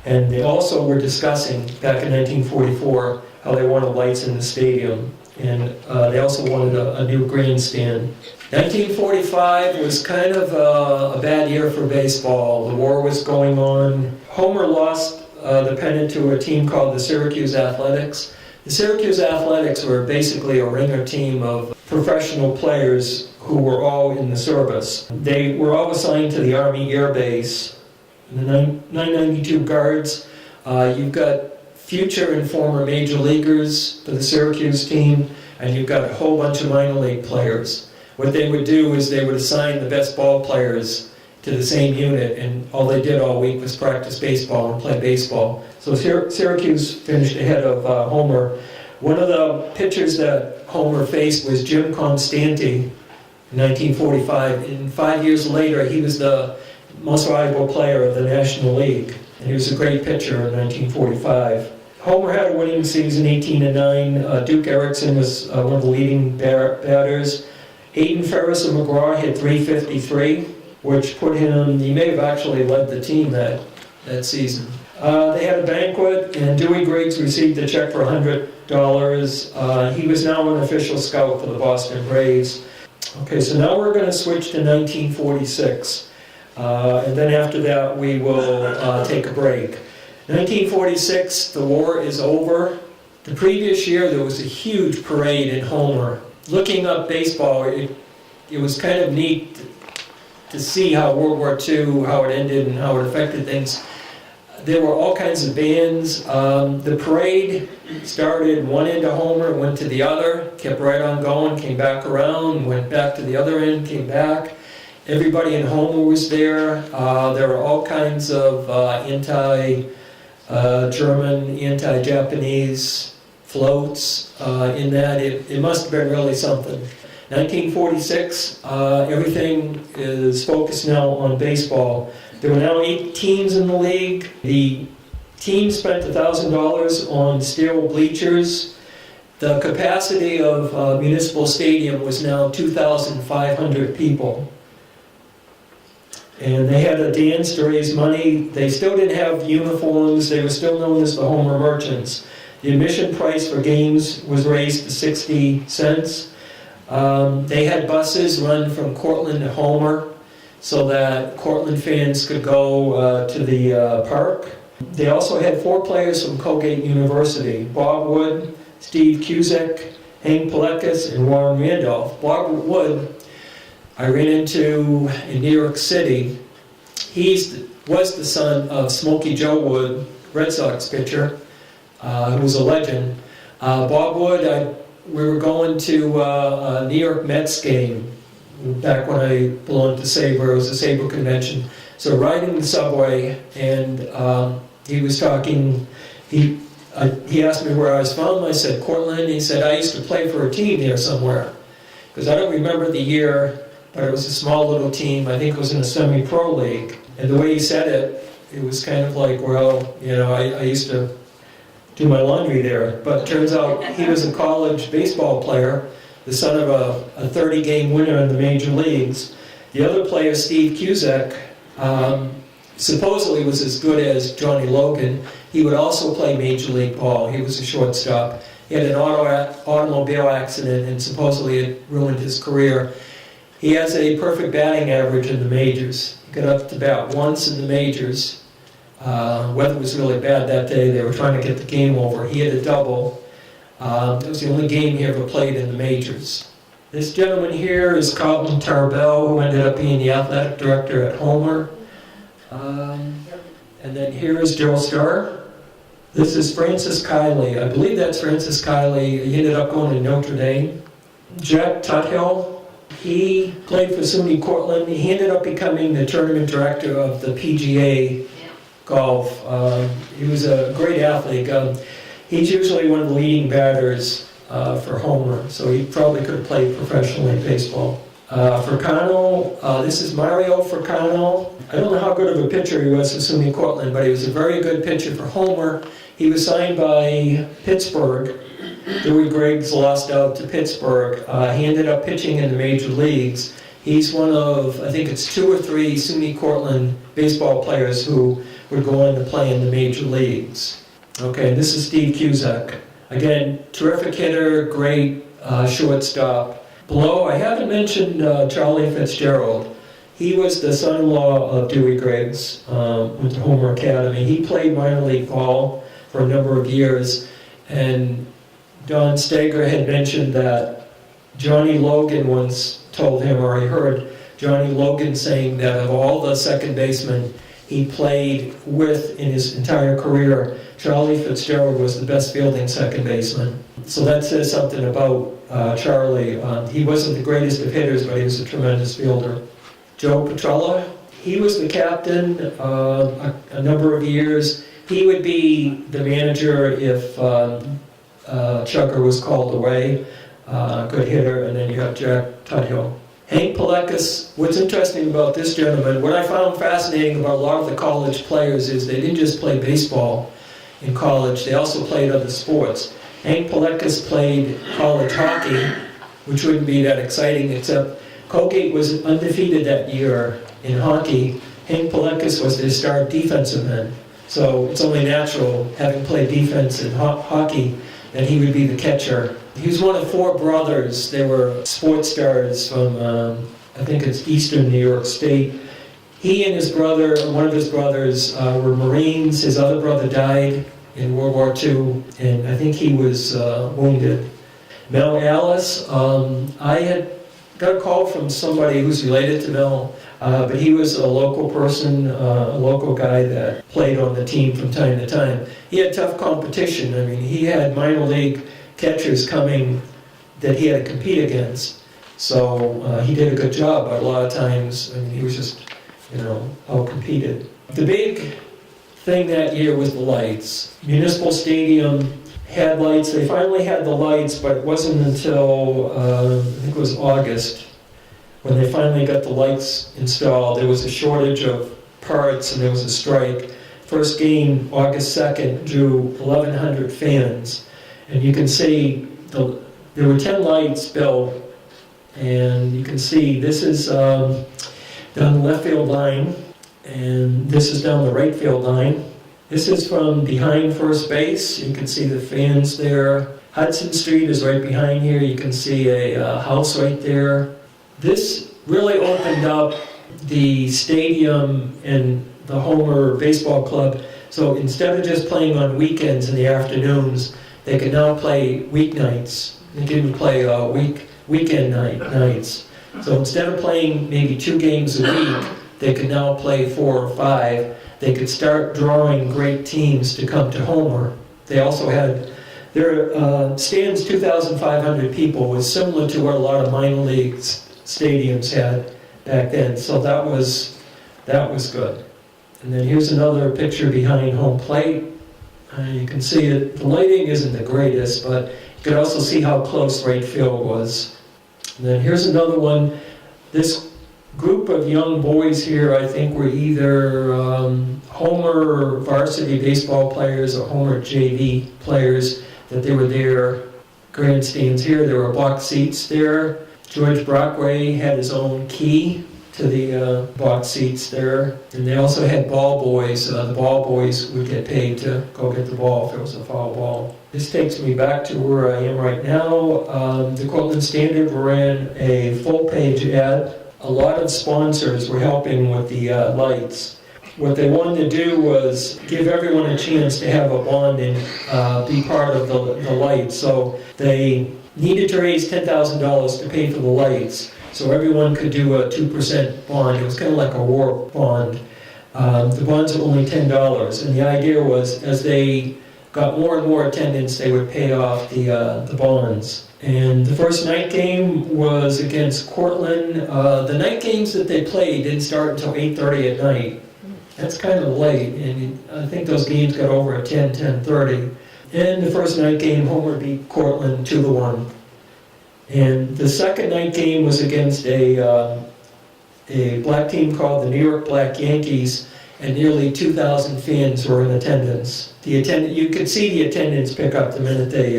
And they also were discussing, back in 1944, how they wanted lights in the stadium. And they also wanted a new grandstand. 1945 was kind of a bad year for baseball. The war was going on. Homer lost the pennant to a team called the Syracuse Athletics. The Syracuse Athletics were basically a ringer team of professional players who were all in the service. They were all assigned to the Army Air Base. The 992 Guards. You've got future and former major leaguers for the Syracuse team, and you've got a whole bunch of minor league players. What they would do is they would assign the best ball players to the same unit, and all they did all week was practice baseball and play baseball. So Syracuse finished ahead of Homer. One of the pitchers that Homer faced was Jim Constanti in 1945, and 5 years later he was the most valuable player of the National League, and he was a great pitcher in 1945. Homer had a winning season, 18-9. Duke Erickson was one of the leading batters. Aiden Ferris of McGraw hit .353, which put him, he may have actually led the team that season. They had a banquet, and Dewey Griggs received a check for $100. He was now an official scout for the Boston Braves. Okay, so now we're going to switch to 1946. And then after that, we will take a break. 1946, the war is over. The previous year, there was a huge parade in Homer. Looking up baseball, it was kind of neat to see how World War II, how it ended and how it affected things. There were all kinds of bands. The parade started one end of Homer, went to the other, kept right on going, came back around, went back to the other end, came back. Everybody in Homer was there. There were all kinds of anti-German, anti-Japanese floats in that. It must have been really something. 1946, everything is focused now on baseball. There were now 8 teams in the league. The team spent $1,000 on steel bleachers. The capacity of Municipal Stadium was now 2,500 people. And they had a dance to raise money. They still didn't have uniforms. They were still known as the Homer Merchants. The admission price for games was raised to 60 cents. They had buses run from Cortland to Homer so that Cortland fans could go to the park. They also had 4 players from Colgate University: Bob Wood, Steve Cusack, Hank Paleckis, and Warren Randolph. Bob Wood I ran into in New York City. He was the son of Smokey Joe Wood, Red Sox pitcher, who was a legend. Bob Wood, we were going to a New York Mets game back when I belonged to Sabre. It was a Sabre convention. So riding the subway, and he was talking, he asked me where I was from. I said, Cortland. He said, I used to play for a team there somewhere. Because I don't remember the year, but it was a small little team. I think it was in a semi-pro league. And the way he said it, it was kind of like, well, you know, I used to do my laundry there. But it turns out he was a college baseball player, the son of a 30-game winner in the major leagues. The other player, Steve Cusack, supposedly was as good as Johnny Logan. He would also play Major League Ball. He was a shortstop. He had an automobile accident and supposedly it ruined his career. He has a perfect batting average in the majors. He got up to bat once in the majors. Weather was really bad that day. They were trying to get the game over. He had a double. It was the only game he ever played in the majors. This gentleman here is Carlton Tarbell, who ended up being the athletic director at Homer. And then here is Joe Starr. This is Francis Kiley. I believe that's Francis Kiley. He ended up going to Notre Dame. Jack Tuthill. He played for SUNY Cortland. He ended up becoming the tournament director of the PGA golf. He was a great athlete. He's usually one of the leading batters for Homer, so he probably could have played professionally in baseball. Fricano, this is Mario Fricano. I don't know how good of a pitcher he was for SUNY Cortland, but he was a very good pitcher for Homer. He was signed by Pittsburgh. Dewey Griggs lost out to Pittsburgh. He ended up pitching in the major leagues. He's one of, I think it's 2 or 3 SUNY Cortland baseball players who would go on to play in the major leagues. Okay, this is Steve Cusack. Again, terrific hitter, great shortstop. Below, I haven't mentioned Charlie Fitzgerald. He was the son-in-law of Dewey Griggs with the Homer Academy. He played minor league ball for a number of years, and Don Steger had mentioned that Johnny Logan once told him, or he heard Johnny Logan saying that of all the second basemen he played with in his entire career, Charlie Fitzgerald was the best fielding second baseman. So that says something about Charlie. He wasn't the greatest of hitters, but he was a tremendous fielder. Joe Petrella, he was the captain a number of years. He would be the manager if Chucker was called away. Good hitter. And then you have Jack Tuthill. Hank Paleckis, what's interesting about this gentleman, what I found fascinating about a lot of the college players is they didn't just play baseball in college, they also played other sports. Hank Paleckis played college hockey, which wouldn't be that exciting, except Colgate was undefeated that year in hockey. Hank Paleckis was their star defensive man. So it's only natural, having played defense in hockey, that he would be the catcher. He was one of 4 brothers. They were sports stars from, I think it's Eastern New York State. He and his brother, one of his brothers, were Marines. His other brother died in World War II, and I think he was wounded. Mel Alice, I had got a call from somebody who's related to Mel, but he was a local person, a local guy that played on the team from time to time. He had tough competition. I mean, he had minor league catchers coming that he had to compete against. So he did a good job, but a lot of times, I mean, he was just, out-competed. The big thing that year was the lights. Municipal Stadium had lights. They finally had the lights, but it wasn't until, I think it was August, when they finally got the lights installed. There was a shortage of parts and there was a strike. First game, August 2nd, drew 1,100 fans. And you can see there were 10 lights built, and you can see this is down the left field line, and this is down the right field line. This is from behind first base. You can see the fans there. Hudson Street is right behind here. You can see a house right there. This really opened up the stadium and the Homer Baseball Club. So instead of just playing on weekends in the afternoons, they could now play weeknights. They didn't play weekend nights. So instead of playing maybe 2 games a week, they could now play 4 or 5. They could start drawing great teams to come to Homer. They also had their stands, 2,500 people, was similar to what a lot of minor league stadiums had back then. So that was good. And then here's another picture behind home plate. You can see it. The lighting isn't the greatest, but you can also see how close right field was. And then here's another one. This group of young boys here, I think, were either Homer varsity baseball players or Homer JV players, that they were there. Grandstands here. There were box seats there. George Brockway had his own key to the box seats there. And they also had ball boys. The ball boys would get paid to go get the ball if it was a foul ball. This takes me back to where I am right now. The Cortland Standard ran a full-page ad. A lot of sponsors were helping with the lights. What they wanted to do was give everyone a chance to have a bond and be part of the lights. So they needed to raise $10,000 to pay for the lights. So everyone could do a 2% bond. It was kind of like a war bond. The bonds were only $10. And the idea was, as they got more and more attendance, they would pay off the bonds. And the first night game was against Cortland. The night games that they played didn't start until 8:30 at night. That's kind of late, and I think those games got over at 10:30. And the first night game, Homer beat Cortland 2-1. And the second night game was against a black team called the New York Black Yankees, and nearly 2,000 fans were in attendance. You could see the attendance pick up the minute they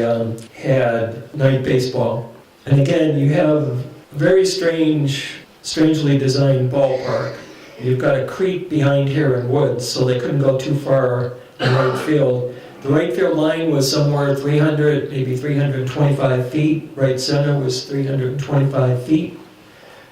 had night baseball. And again, you have a very strangely designed ballpark. You've got a creek behind here in woods, so they couldn't go too far in right field. The right field line was somewhere 300, maybe 325 feet. Right center was 325 feet.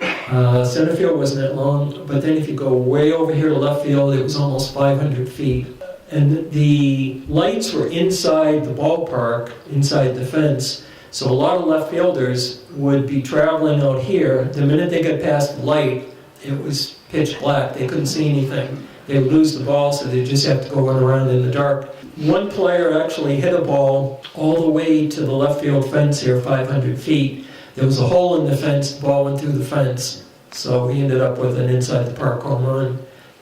Center field wasn't that long, but then if you go way over here to left field, it was almost 500 feet. And the lights were inside the ballpark, inside the fence, so a lot of left fielders would be traveling out here. The minute they got past the light, it was pitch black. They couldn't see anything. They would lose the ball, so they'd just have to go run around in the dark. One player actually hit a ball all the way to the left field fence here, 500 feet. There was a hole in the fence, the ball went through the fence, so he ended up with an inside the park home run.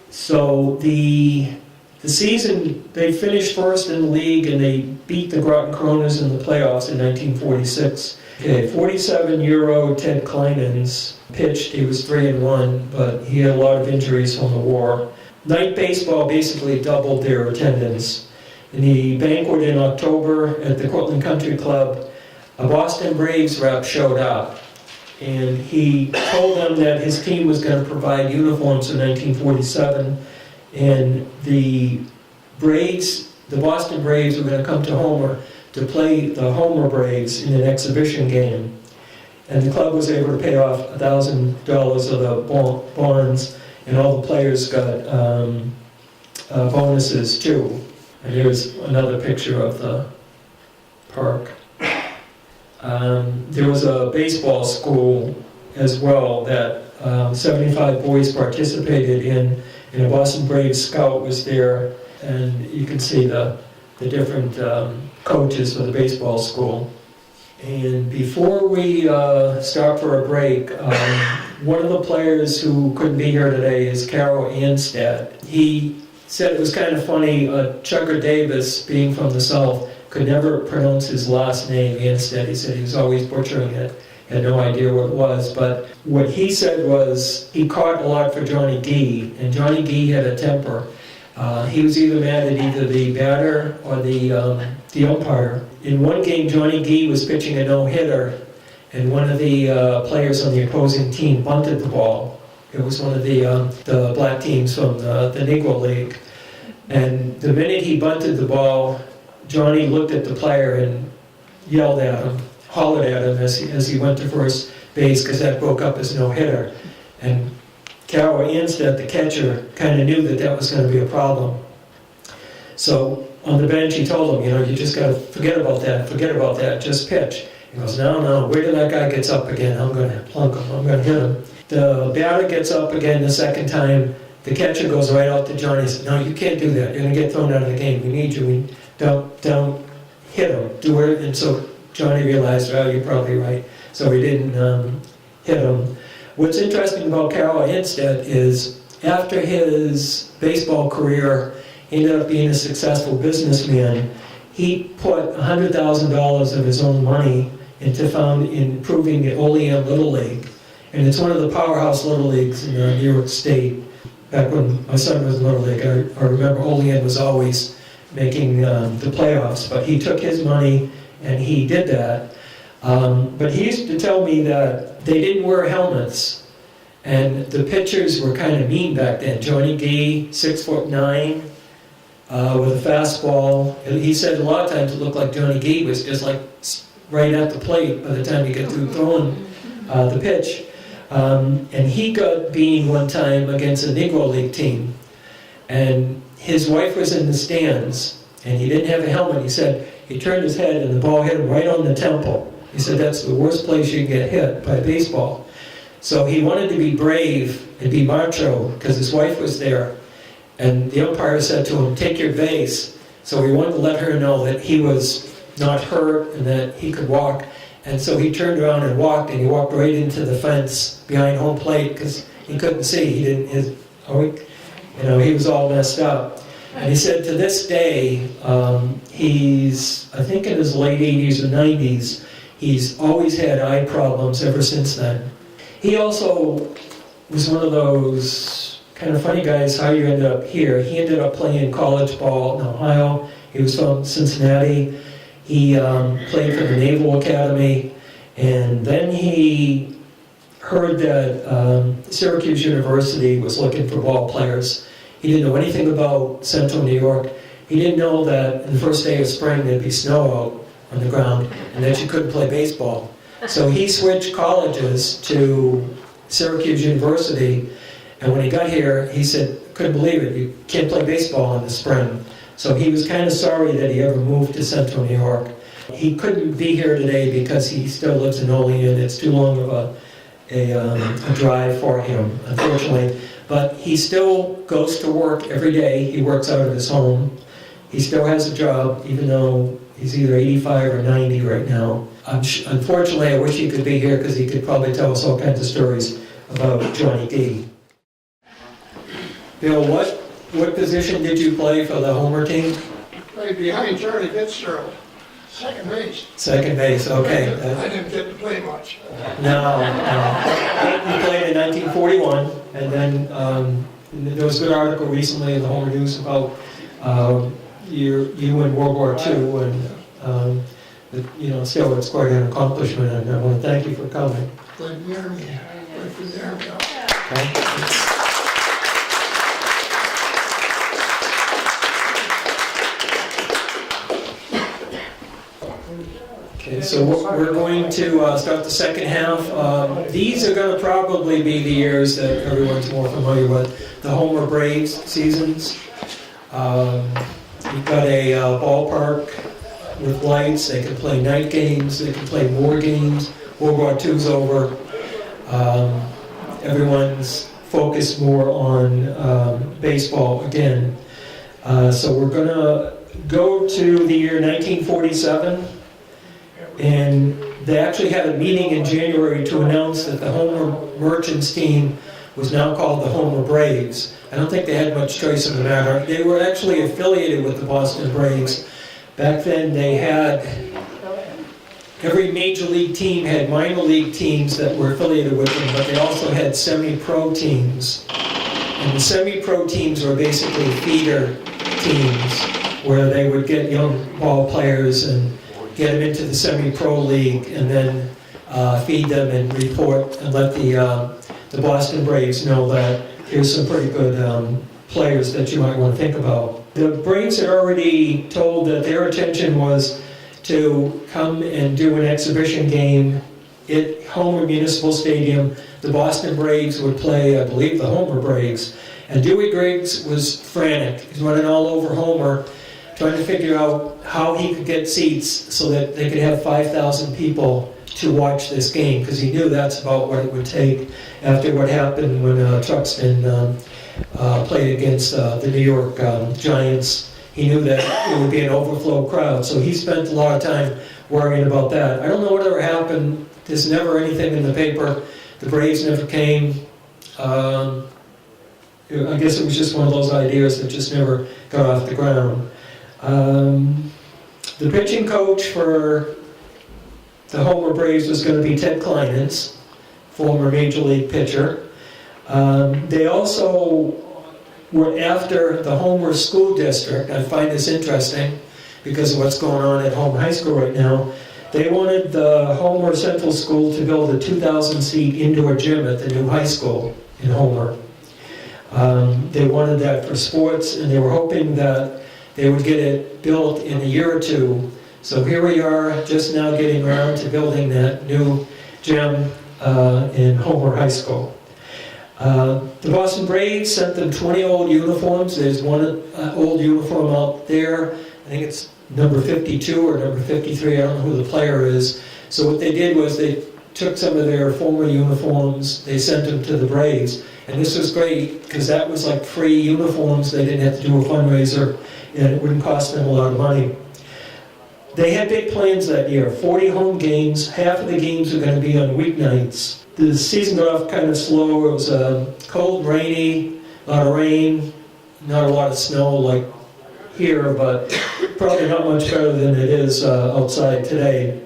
So the season, they finished first in the league, and they beat the Groton Croners in the playoffs in 1946. 47-year-old Ted Kleinens pitched. He was 3-1, but he had a lot of injuries from the war. Night baseball basically doubled their attendance. In the banquet in October at the Cortland Country Club, a Boston Braves rep showed up, and he told them that his team was going to provide uniforms in 1947, and the Boston Braves were going to come to Homer to play the Homer Braves in an exhibition game. And the club was able to pay off $1,000 of the bonds, and all the players got bonuses too. And here's another picture of the park. There was a baseball school as well that 75 boys participated in, and a Boston Braves scout was there, and you can see the different coaches for the baseball school. And before we stop for a break, one of the players who couldn't be here today is Carol Anstad. He said it was kind of funny, Chucker Davis, being from the South, could never pronounce his last name, Anstad. He said he was always butchering it, had no idea what it was. But what he said was he caught a lot for Johnny Gee, and Johnny Gee had a temper. He was either mad at either the batter or the umpire. In one game, Johnny Gee was pitching a no-hitter, and one of the players on the opposing team bunted the ball. It was one of the black teams from the Negro League. And the minute he bunted the ball, Johnny looked at the player and yelled at him, hollered at him as he went to first base, because that broke up his no-hitter. And Carol Anstad, the catcher, kind of knew that that was going to be a problem. So on the bench, he told him, you just got to forget about that, just pitch. He goes, no, wait till that guy gets up again, I'm going to plunk him, I'm going to hit him. The batter gets up again the second time, the catcher goes right out to Johnny and says, no, you can't do that, you're going to get thrown out of the game, we need you, don't hit him, do it. And so Johnny realized, well, you're probably right, so he didn't hit him. What's interesting about Carol Anstad is after his baseball career, he ended up being a successful businessman. He put $100,000 of his own money into improving the Olean Little League. And it's one of the powerhouse Little Leagues in New York State. Back when my son was in Little League, I remember Olean was always making the playoffs, but he took his money and he did that. But he used to tell me that they didn't wear helmets, and the pitchers were kind of mean back then. Johnny Gee, 6'9", with a fastball. He said a lot of times it looked like Johnny Gee was just like right at the plate by the time you get through throwing the pitch. And he got beaten one time against a Negro League team, and his wife was in the stands, and he didn't have a helmet. He said he turned his head and the ball hit him right on the temple. He said that's the worst place you can get hit by baseball. So he wanted to be brave and be macho because his wife was there. And the umpire said to him, take your base. So he wanted to let her know that he was not hurt and that he could walk. And so he turned around and he walked right into the fence behind home plate because he couldn't see. He was all messed up. And he said to this day, he's, I think in his late 80s or 90s, he's always had eye problems ever since then. He also was one of those kind of funny guys, how you ended up here. He ended up playing college ball in Ohio. He was from Cincinnati. He played for the Naval Academy. And then he heard that Syracuse University was looking for ball players. He didn't know anything about Central New York. He didn't know that the first day of spring there'd be snow out on the ground and that you couldn't play baseball. So he switched colleges to Syracuse University, and when he got here, he said, couldn't believe it, you can't play baseball in the spring. So he was kind of sorry that he ever moved to Central New York. He couldn't be here today because he still lives in Olean. It's too long of a drive for him, unfortunately. But he still goes to work every day. He works out of his home. He still has a job, even though he's either 85 or 90 right now. Unfortunately, I wish he could be here because he could probably tell us all kinds of stories about Johnny Gee. Bill, what position did you play for the Homer team? Played behind Charlie Fitzgerald, second base. Second base, okay. I didn't get to play much. No. You played in 1941, and then there was a good article recently in the Homer News about you in World War II, and still it's quite an accomplishment, and I want to thank you for coming. Played in the Army. Played for the Army. Okay. Okay, so we're going to start the second half. These are going to probably be the years that everyone's more familiar with, the Homer Braves seasons. We've got a ballpark with lights. They can play night games. They can play war games. World War II's over. Everyone's focused more on baseball again. So we're going to go to the year 1947, and they actually had a meeting in January to announce that the Homer Merchants team was now called the Homer Braves. I don't think they had much choice in the matter. They were actually affiliated with the Boston Braves. Back then they had, every major league team had minor league teams that were affiliated with them, but they also had semi-pro teams. And the semi-pro teams were basically feeder teams where they would get young ball players and get them into the semi-pro league and then feed them and report and let the Boston Braves know that here's some pretty good players that you might want to think about. The Braves had already told that their intention was to come and do an exhibition game at Homer Municipal Stadium. The Boston Braves would play, I believe, the Homer Braves. And Dewey Griggs was frantic. He's running all over Homer, trying to figure out how he could get seats so that they could have 5,000 people to watch this game, because he knew that's about what it would take after what happened when Truxton played against the New York Giants. He knew that it would be an overflow crowd, so he spent a lot of time worrying about that. I don't know whatever happened. There's never anything in the paper. The Braves never came. I guess it was just one of those ideas that just never got off the ground. The pitching coach for the Homer Braves was going to be Ted Kleinitz, former Major League pitcher. They also were after the Homer School District. I find this interesting because of what's going on at Homer High School right now. They wanted the Homer Central School to build a 2,000-seat indoor gym at the new high school in Homer. They wanted that for sports, and they were hoping that they would get it built in a year or two. So here we are, just now getting around to building that new gym in Homer High School. The Boston Braves sent them 20 old uniforms. There's one old uniform out there. I think it's number 52 or number 53. I don't know who the player is. So what they did was they took some of their former uniforms, they sent them to the Braves. And this was great because that was like free uniforms. They didn't have to do a fundraiser, and it wouldn't cost them a lot of money. They had big plans that year, 40 home games. Half of the games were going to be on weeknights. The season got off kind of slow. It was cold, rainy, a lot of rain, not a lot of snow like here, but probably not much better than it is outside today.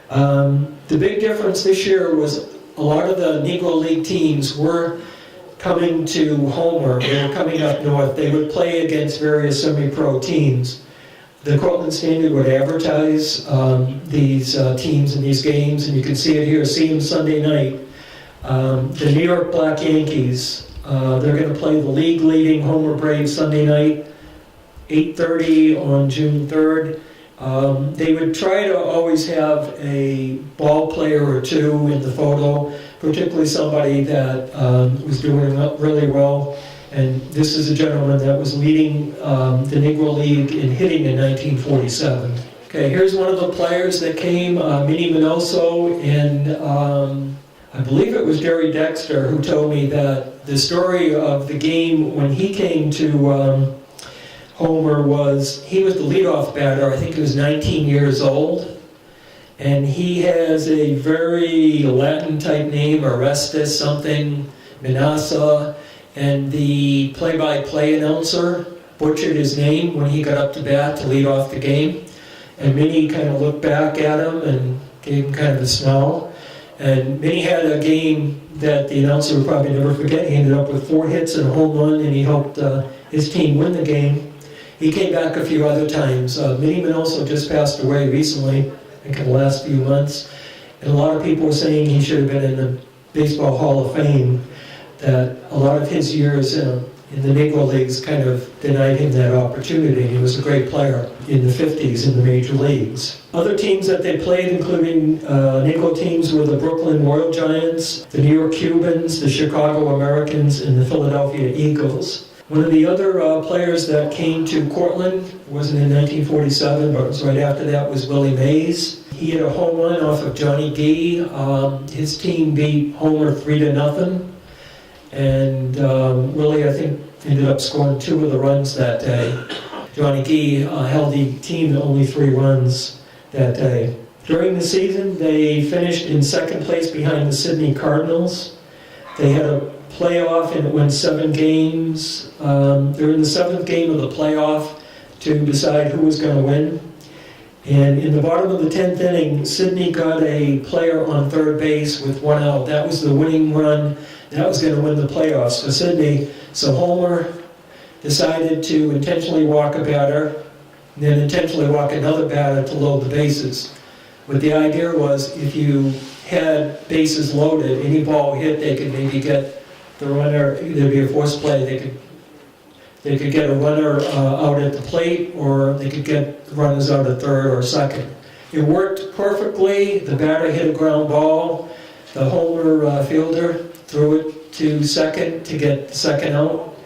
The big difference this year was a lot of the Negro League teams were coming to Homer. They were coming up north. They would play against various semi-pro teams. The Cortland Standard would advertise these teams and these games, and you can see it here, see them Sunday night. The New York Black Yankees, they're going to play the league-leading Homer Braves Sunday night, 8:30 on June 3rd. They would try to always have a ball player or two in the photo, particularly somebody that was doing really well. And this is a gentleman that was leading the Negro League in hitting in 1947. Okay, here's one of the players that came, Minnie Minoso, and I believe it was Jerry Dexter who told me that the story of the game when he came to Homer was, he was the leadoff batter. I think he was 19 years old. And he has a very Latin type name, Orestes something, Minasa. And the play-by-play announcer butchered his name when he got up to bat to lead off the game. And Minnie kind of looked back at him and gave him kind of a smile. And Minnie had a game that the announcer would probably never forget. He ended up with 4 hits and a home run, and he helped his team win the game. He came back a few other times. Minnie Minoso just passed away recently, I think in the last few months. And a lot of people were saying he should have been in the Baseball Hall of Fame, that a lot of his years in the Negro Leagues kind of denied him that opportunity. He was a great player in the 50s in the major leagues. Other teams that they played, including Negro teams, were the Brooklyn Royal Giants, the New York Cubans, the Chicago Americans, and the Philadelphia Eagles. One of the other players that came to Cortland, wasn't in 1947, but it was right after that, was Willie Mays. He hit a home run off of Johnny Gee. His team beat Homer 3-0. And Willie, I think, ended up scoring 2 of the runs that day. Johnny Gee held the team to only 3 runs that day. During the season, they finished in second place behind the Sydney Cardinals. They had a playoff and it went 7 games. They're in the 7th game of the playoff to decide who was going to win. And in the bottom of the 10th inning, Sydney got a player on third base with 1 out. That was the winning run. That was going to win the playoffs for Sydney. So Homer decided to intentionally walk a batter, and then intentionally walk another batter to load the bases. But the idea was if you had bases loaded, any ball hit, they could maybe get the runner, there'd be a force play, they could get a runner out at the plate, or they could get runners out at third or second. It worked perfectly. The batter hit a ground ball. The Homer fielder threw it to second to get the second out.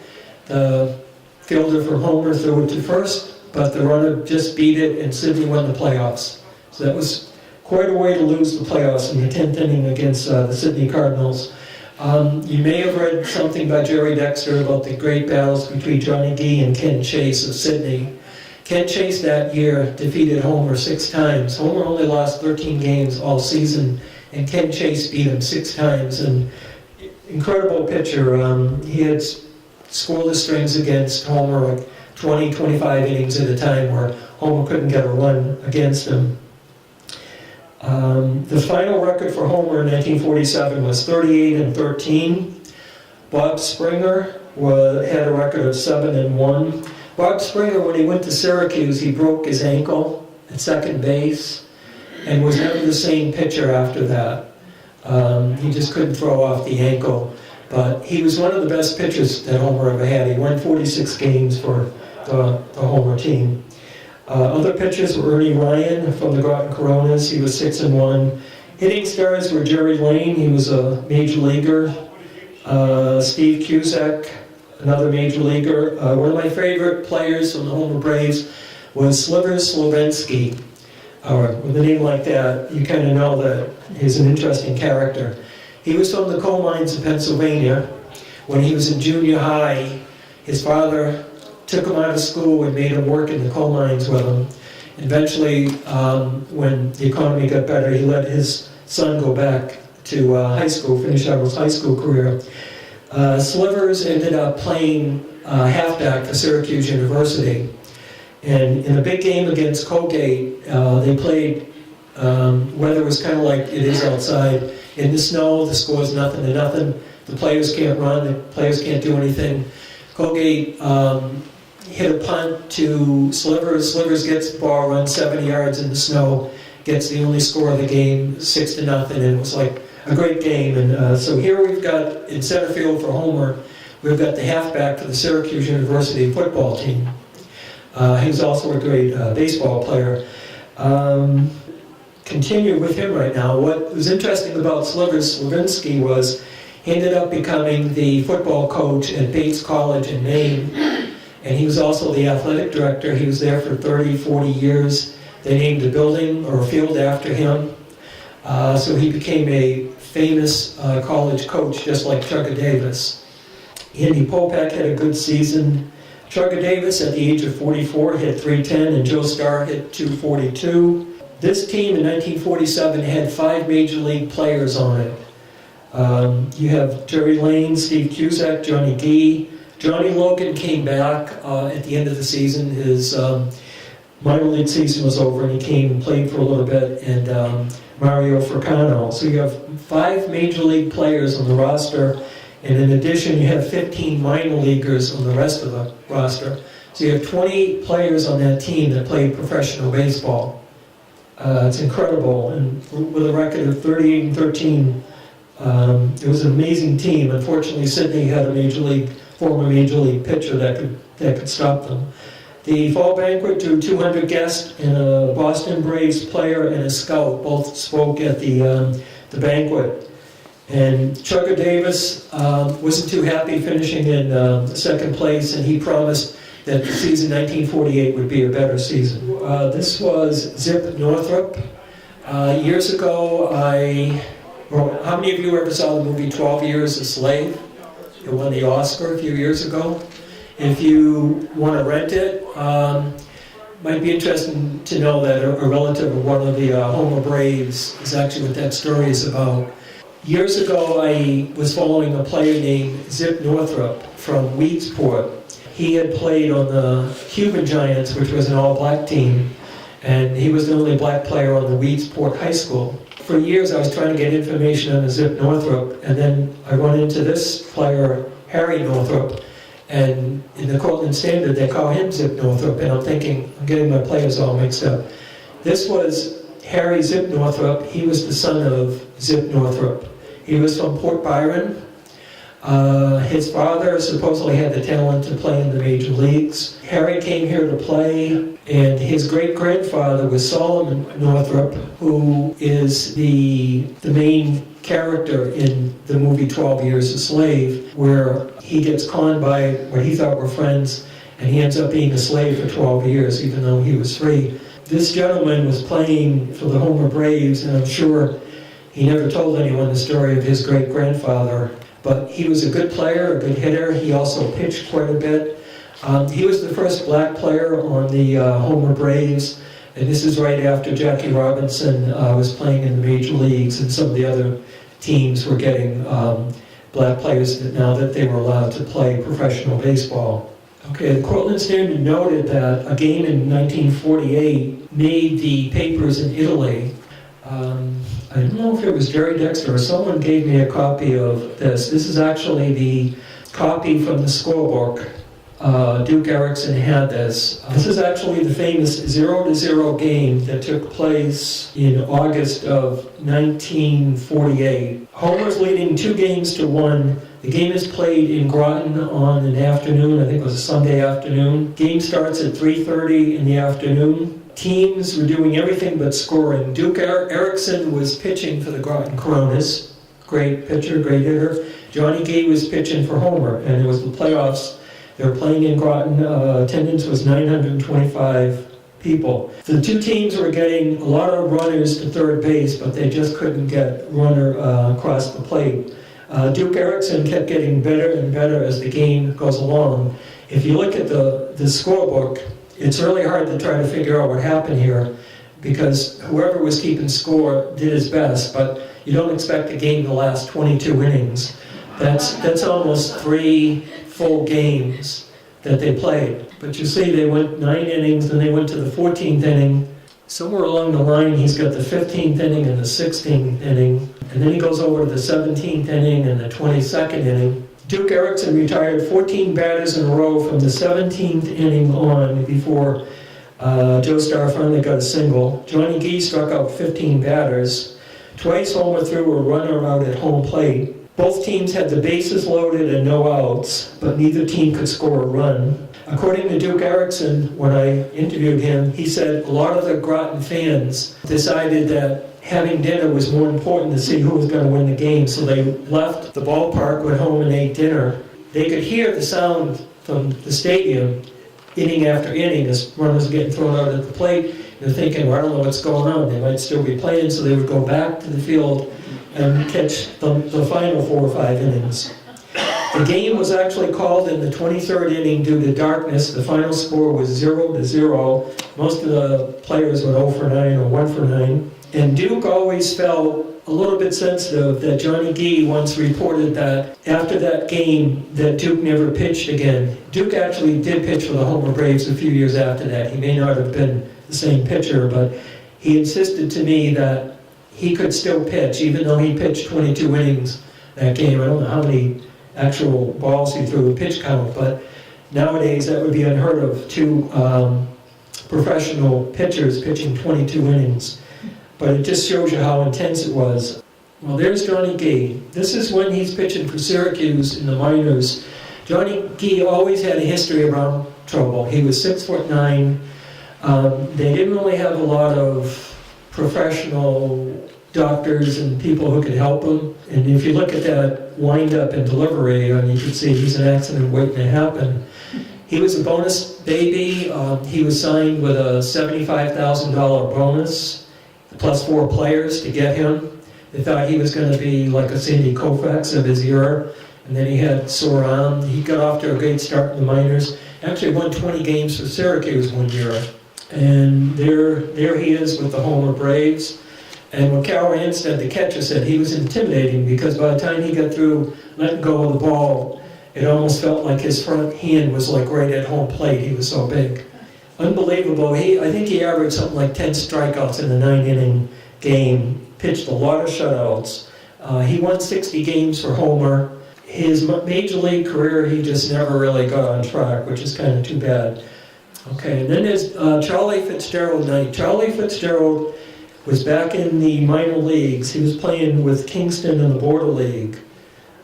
The fielder from Homer threw it to first, but the runner just beat it and Sydney won the playoffs. So that was quite a way to lose the playoffs in the 10th inning against the Sydney Cardinals. You may have read something by Jerry Dexter about the great battles between Johnny Gee and Ken Chase of Sydney. Ken Chase that year defeated Homer 6 times. Homer only lost 13 games all season, and Ken Chase beat him 6 times. And incredible pitcher. He had scoreless strings against Homer, like 20, 25 innings at a time where Homer couldn't get a run against him. The final record for Homer in 1947 was 38-13. Bob Springer had a record of 7-1. Bob Springer, when he went to Syracuse, he broke his ankle at second base and was never the same pitcher after that. He just couldn't throw off the ankle. But he was one of the best pitchers that Homer ever had. He won 46 games for the Homer team. Other pitchers were Ernie Ryan from the Groton Coronas. He was 6-1. Hitting stars were Jerry Lane. He was a major leaguer. Steve Cusack, another major leaguer. One of my favorite players from the Homer Braves was Slivers Slavinsky. With a name like that, you kind of know that he's an interesting character. He was from the coal mines of Pennsylvania. When he was in junior high, his father took him out of school and made him work in the coal mines with him. Eventually, when the economy got better, he let his son go back to high school, finish out his high school career. Slivers ended up playing halfback for Syracuse University. And in a big game against Colgate, they played, weather was kind of like it is outside. In the snow, the score is 0-0. The players can't run, the players can't do anything. Colgate hit a punt to Slivers. Slivers gets the ball, runs 70 yards in the snow, gets the only score of the game, 6-0, and it was like a great game. And so here we've got, in center field for Homer, we've got the halfback for the Syracuse University football team. He was also a great baseball player. Continue with him right now. What was interesting about Slivers Slavinsky was he ended up becoming the football coach at Bates College in Maine, and he was also the athletic director. He was there for 30, 40 years. They named a building or a field after him. So he became a famous college coach, just like Chugga Davis. Andy Popek had a good season. Chugga Davis, at the age of 44, hit .310, and Joe Starr hit .242. This team in 1947 had 5 major league players on it. You have Jerry Lane, Steve Cusack, Johnny Gee. Johnny Logan came back at the end of the season. His minor league season was over, and he came and played for a little bit, and Mario Fricano. So you have 5 major league players on the roster, and in addition, you have 15 minor leaguers on the rest of the roster. So you have 20 players on that team that played professional baseball. It's incredible, and with a record of 38-13, it was an amazing team. Unfortunately, Sydney had a former major league pitcher that could stop them. The fall banquet drew 200 guests, and a Boston Braves player and a scout both spoke at the banquet. And Chugga Davis wasn't too happy finishing in second place, and he promised that the season 1948 would be a better season. This was Zip Northrop. Years ago, how many of you ever saw the movie 12 Years a Slave? It won the Oscar a few years ago. If you want to rent it, might be interesting to know that a relative of one of the Homer Braves is actually what that story is about. Years ago, I was following a player named Zip Northrop from Weedsport. He had played on the Cuban Giants, which was an all-black team, and he was the only black player on the Weedsport High School. For years, I was trying to get information on Zip Northrop, and then I run into this player, Harry Northrop, and in the Cortland Standard, they call him Zip Northrop, and I'm thinking, I'm getting my players all mixed up. This was Harry Zip Northrop. He was the son of Zip Northrop. He was from Port Byron. His father supposedly had the talent to play in the major leagues. Harry came here to play, and his great-grandfather was Solomon Northrop, who is the main character in the movie 12 Years a Slave, where he gets conned by what he thought were friends, and he ends up being a slave for 12 years, even though he was free. This gentleman was playing for the Homer Braves, and I'm sure he never told anyone the story of his great-grandfather, but he was a good player, a good hitter. He also pitched quite a bit. He was the first black player on the Homer Braves, and this is right after Jackie Robinson was playing in the major leagues, and some of the other teams were getting black players now that they were allowed to play professional baseball. Okay, the Cortland Standard noted that a game in 1948 made the papers in Italy. I don't know if it was Jerry Dexter or someone gave me a copy of this. This is actually the copy from the scorebook. Duke Erickson had this. This is actually the famous 0-0 game that took place in August of 1948. Homer's leading 2-1. The game is played in Groton on an afternoon. I think it was a Sunday afternoon. Game starts at 3:30 in the afternoon. Teams were doing everything but scoring. Duke Erickson was pitching for the Groton Coronas. Great pitcher, great hitter. Johnny Gee was pitching for Homer, and it was the playoffs. They were playing in Groton. Attendance was 925 people. The two teams were getting a lot of runners to third base, but they just couldn't get runner across the plate. Duke Erickson kept getting better and better as the game goes along. If you look at the scorebook, it's really hard to try to figure out what happened here, because whoever was keeping score did his best, but you don't expect a game to last 22 innings. That's almost 3 full games that they played. But you see, they went 9 innings, then they went to the 14th inning. Somewhere along the line, he's got the 15th inning and the 16th inning, and then he goes over to the 17th inning and the 22nd inning. Duke Erickson retired 14 batters in a row from the 17th inning on before Joe Starr finally got a single. Johnny Gee struck out 15 batters. Twice Homer threw a runner out at home plate. Both teams had the bases loaded and no outs, but neither team could score a run. According to Duke Erickson, when I interviewed him, he said a lot of the Groton fans decided that having dinner was more important to see who was going to win the game, so they left the ballpark, went home and ate dinner. They could hear the sound from the stadium inning after inning as runners were getting thrown out at the plate. They're thinking, well, I don't know what's going on. They might still be playing, so they would go back to the field and catch the final 4 or 5 innings. The game was actually called in the 23rd inning due to darkness. The final score was 0-0. Most of the players were 0 for 9 or 1 for 9. And Duke always felt a little bit sensitive that Johnny Gee once reported that after that game that Duke never pitched again. Duke actually did pitch for the Homer Braves a few years after that. He may not have been the same pitcher, but he insisted to me that he could still pitch, even though he pitched 22 innings that game. I don't know how many actual balls he threw, a pitch count, but nowadays that would be unheard of. 2 professional pitchers pitching 22 innings. But it just shows you how intense it was. Well, there's Johnny Gee. This is when he's pitching for Syracuse in the minors. Johnny Gee always had a history around trouble. He was 6'9". They didn't really have a lot of professional doctors and people who could help him. And if you look at that wind-up and delivery, you can see he's an accident waiting to happen. He was a bonus baby. He was signed with a $75,000 bonus, plus 4 players to get him. They thought he was going to be like a Sandy Koufax of his era, and then he had sore arm. He got off to a great start in the minors. Actually won 20 games for Syracuse one year. And there he is with the Homer Braves. And when Carol Anstead, the catcher, said he was intimidating because by the time he got through letting go of the ball, it almost felt like his front hand was like right at home plate. He was so big. Unbelievable. I think he averaged something like 10 strikeouts in a 9-inning game, pitched a lot of shutouts. He won 60 games for Homer. His major league career, he just never really got on track, which is kind of too bad. Okay, and then there's Charlie Fitzgerald. Now, Charlie Fitzgerald was back in the minor leagues. He was playing with Kingston in the Border League.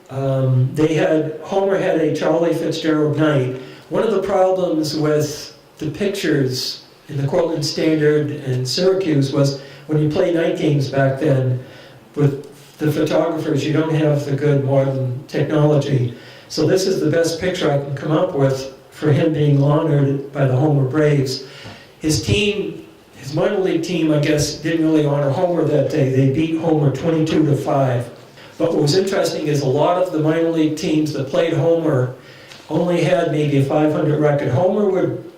Homer had a Charlie Fitzgerald night. One of the problems with the pictures in the Cortland Standard and Syracuse was when you play night games back then with the photographers, you don't have the good modern technology. So this is the best picture I can come up with for him being honored by the Homer Braves. His team, his minor league team, I guess, didn't really honor Homer that day. They beat Homer 22-5. But what was interesting is a lot of the minor league teams that played Homer only had maybe a 500 record. Homer would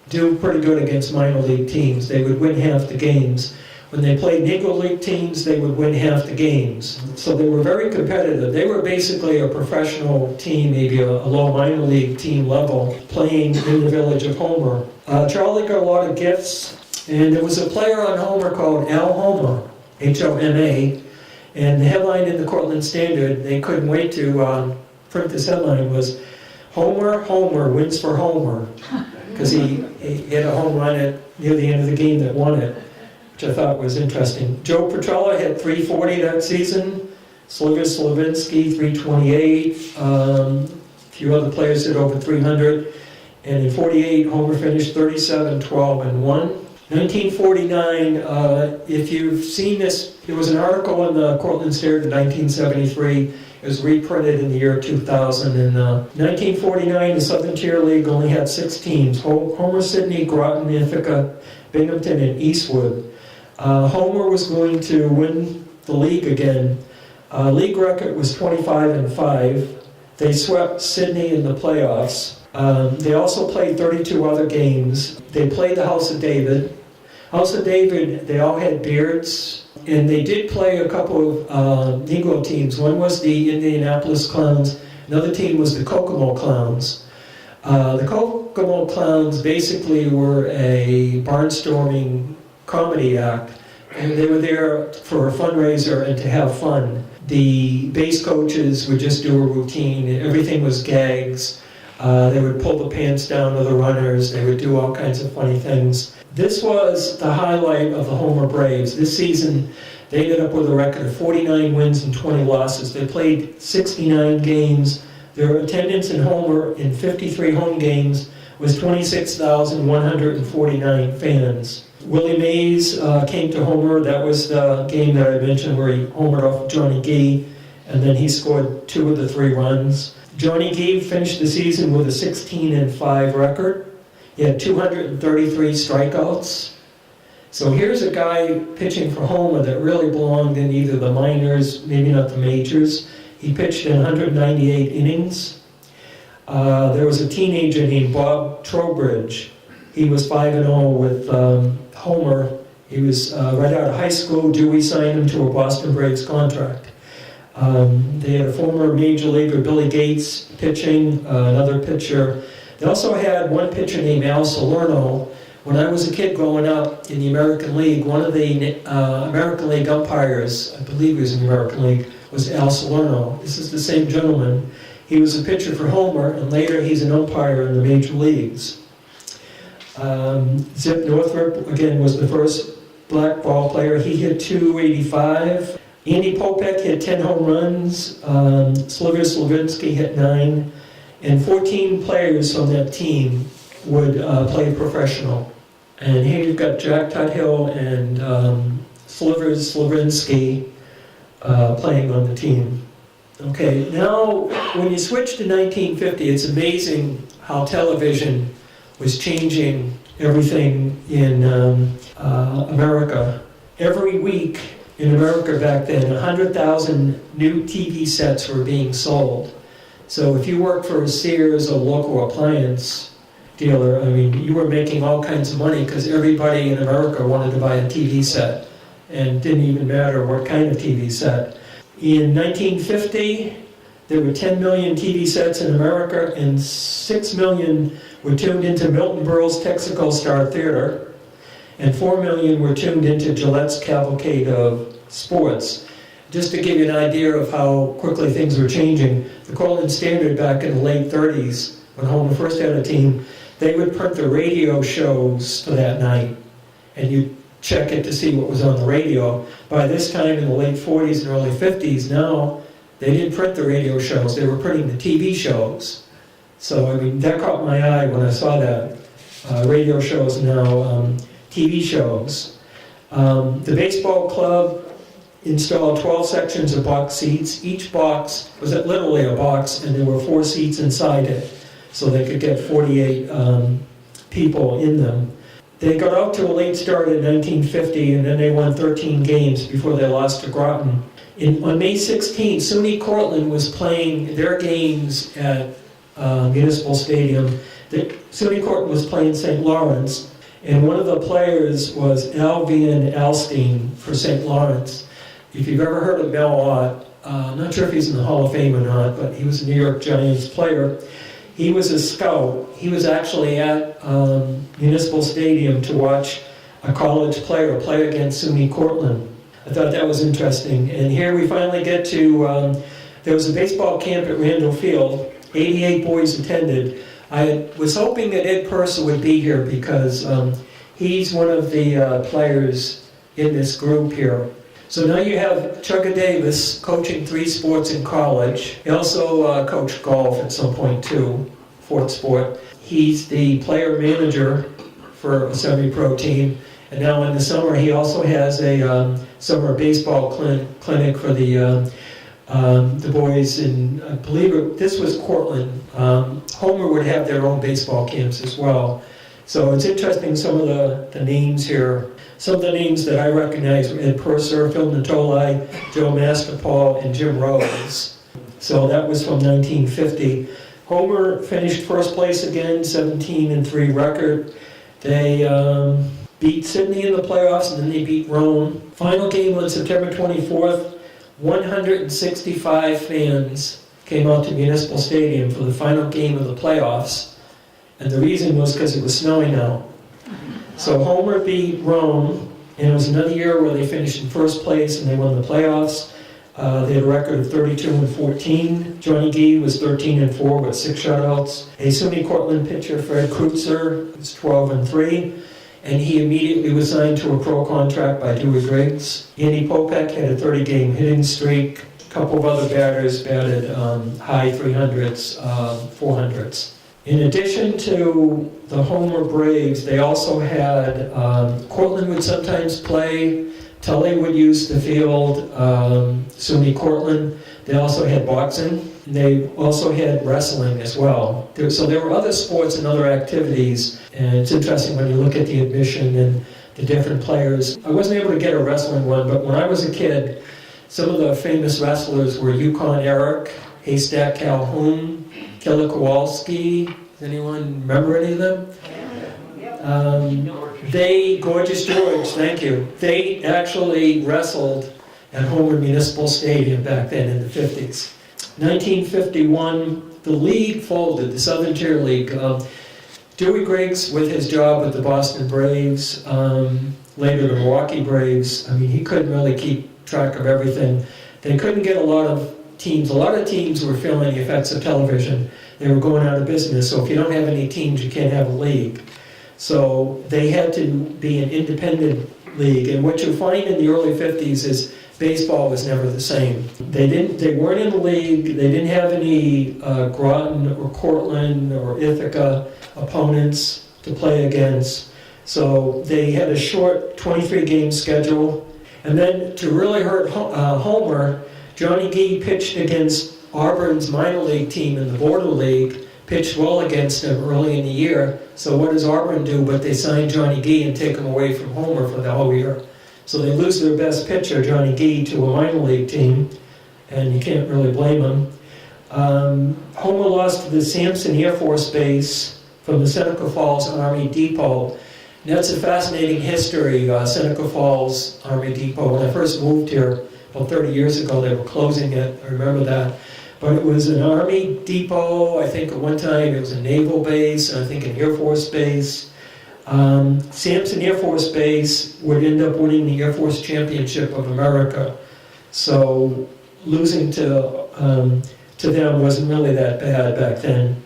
do pretty good against minor league teams. They would win half the games. When they played Negro League teams, they would win half the games. So they were very competitive. They were basically a professional team, maybe a low minor league team level, playing in the village of Homer. Charlie got a lot of gifts, and there was a player on Homer called Al Homer, H-O-M-A, and the headline in the Cortland Standard, they couldn't wait to print this headline, was Homer wins for Homer, because he hit a home run near the end of the game that won it, which I thought was interesting. Joe Petrella had 340 that season, Slavinsky 328, a few other players hit over 300, and in 48, Homer finished 37-12-1. 1949, if you've seen this, there was an article in the Cortland Standard in 1973. It was reprinted in the year 2000. In 1949, the Southern Tier League only had 6 teams: Homer, Sidney, Groton, Ithaca, Binghamton, and Eastwood. Homer was going to win the league again. League record was 25-5. They swept Sidney in the playoffs. They also played 32 other games. They played the House of David. House of David, they all had beards, and they did play a couple of Negro teams. One was the Indianapolis Clowns. Another team was the Kokomo Clowns. The Kokomo Clowns basically were a barnstorming comedy act, and they were there for a fundraiser and to have fun. The base coaches would just do a routine. Everything was gags. They would pull the pants down of the runners. They would do all kinds of funny things. This was the highlight of the Homer Braves. This season, they ended up with a record of 49 wins and 20 losses. They played 69 games. Their attendance in Homer in 53 home games was 26,149 fans. Willie Mays came to Homer. That was the game that I mentioned where he homered off Johnny Gee, and then he scored 2 of the 3 runs. Johnny Gee finished the season with a 16-5 record. He had 233 strikeouts. So here's a guy pitching for Homer that really belonged in either the minors, maybe not the majors. He pitched in 198 innings. There was a teenager named Bob Trowbridge. He was 5-0 with Homer. He was right out of high school. Dewey signed him to a Boston Braves contract. They had a former major leaguer, Billy Gates, pitching, another pitcher. They also had one pitcher named Al Salerno. When I was a kid growing up in the American League, one of the American League umpires, I believe he was in the American League, was Al Salerno. This is the same gentleman. He was a pitcher for Homer, and later he's an umpire in the major leagues. Zip Northrup, again, was the first black ball player. He hit 285. Andy Popek hit 10 home runs. Slavinsky hit 9. And 14 players from that team would play professional. And here you've got Jack Tuthill and Slavinsky playing on the team. Okay, now when you switch to 1950, it's amazing how television was changing everything in America. Every week in America back then, 100,000 new TV sets were being sold. So if you worked for a Sears or local appliance dealer, I mean, you were making all kinds of money because everybody in America wanted to buy a TV set. And it didn't even matter what kind of TV set. In 1950, there were 10 million TV sets in America, and 6 million were tuned into Milton Berle's Texaco Star Theater, and 4 million were tuned into Gillette's Cavalcade of Sports. Just to give you an idea of how quickly things were changing, the Cortland Standard back in the late 30s, when Homer first had a team, they would print the radio shows for that night, and you'd check it to see what was on the radio. By this time in the late 40s and early 50s, now, they didn't print the radio shows, they were printing the TV shows. So, I mean, that caught my eye when I saw that. Radio shows now, TV shows. The baseball club installed 12 sections of box seats. Each box was literally a box, and there were 4 seats inside it, so they could get 48 people in them. They got out to a late start in 1950, and then they won 13 games before they lost to Groton. On May 16th, SUNY Cortland was playing their games at Municipal Stadium. SUNY Cortland was playing St. Lawrence, and one of the players was Alvian Alstein for St. Lawrence. If you've ever heard of Mel Ott, I'm not sure if he's in the Hall of Fame or not, but he was a New York Giants player. He was a scout. He was actually at Municipal Stadium to watch a college player play against SUNY Cortland. I thought that was interesting. And here we finally get to, there was a baseball camp at Randall Field. 88 boys attended. I was hoping that Ed Purser would be here because he's one of the players in this group here. So now you have Chugga Davis coaching 3 sports in college. He also coached golf at some point too, 4th sport. He's the player manager for a semi-pro team. And now in the summer he also has a summer baseball clinic for the boys in, I believe this was Cortland. Homer would have their own baseball camps as well. So it's interesting, some of the names here. Some of the names that I recognize were Ed Purser, Phil Natoli, Joe Masterpaul, and Jim Rose. So that was from 1950. Homer finished first place again, 17-3 record. They beat Sydney in the playoffs, and then they beat Rome. Final game on September 24th, 165 fans came out to Municipal Stadium for the final game of the playoffs. And the reason was because it was snowing out. So Homer beat Rome, and it was another year where they finished in first place and they won the playoffs. They had a record of 32-14. Johnny Gee was 13-4 with 6 shutouts. A SUNY Cortland pitcher, Fred Kreutzer, was 12-3, and he immediately was signed to a pro contract by Dewey Griggs. Andy Popek had a 30-game hitting streak. A couple of other batters batted high 300s, 400s. In addition to the Homer Braves, they also had, Cortland would sometimes play, Tully would use the field, SUNY Cortland. They also had boxing. They also had wrestling as well. So there were other sports and other activities, and it's interesting when you look at the admission and the different players. I wasn't able to get a wrestling one, but when I was a kid, some of the famous wrestlers were Yukon Eric, Haystack Calhoun, Killer Kowalski. Does anyone remember any of them? Gorgeous George, thank you. They actually wrestled at Homer Municipal Stadium back then in the 50s. 1951, the league folded, the Southern Tier League. Dewey Griggs, with his job with the Boston Braves, later the Milwaukee Braves, I mean, he couldn't really keep track of everything. They couldn't get a lot of teams. A lot of teams were feeling the effects of television. They were going out of business, so if you don't have any teams, you can't have a league. So they had to be an independent league, and what you'll find in the early 50s is baseball was never the same. They weren't in the league, they didn't have any Groton or Cortland or Ithaca opponents to play against. So they had a short 23-game schedule, And then to really hurt Homer, Johnny Gee pitched against Auburn's minor league team in the Border League, pitched well against him early in the year. So what does Auburn do? But they sign Johnny Gee and take him away from Homer for the whole year. So they lose their best pitcher, Johnny Gee, to a minor league team, and you can't really blame them. Homer lost to the Sampson Air Force Base from the Seneca Falls Army Depot. And that's a fascinating history, Seneca Falls Army Depot. When I first moved here about 30 years ago, they were closing it. I remember that. But it was an Army depot. I think at one time it was a naval base, and I think an Air Force base. Sampson Air Force Base would end up winning the Air Force Championship of America. So losing to them wasn't really that bad back then.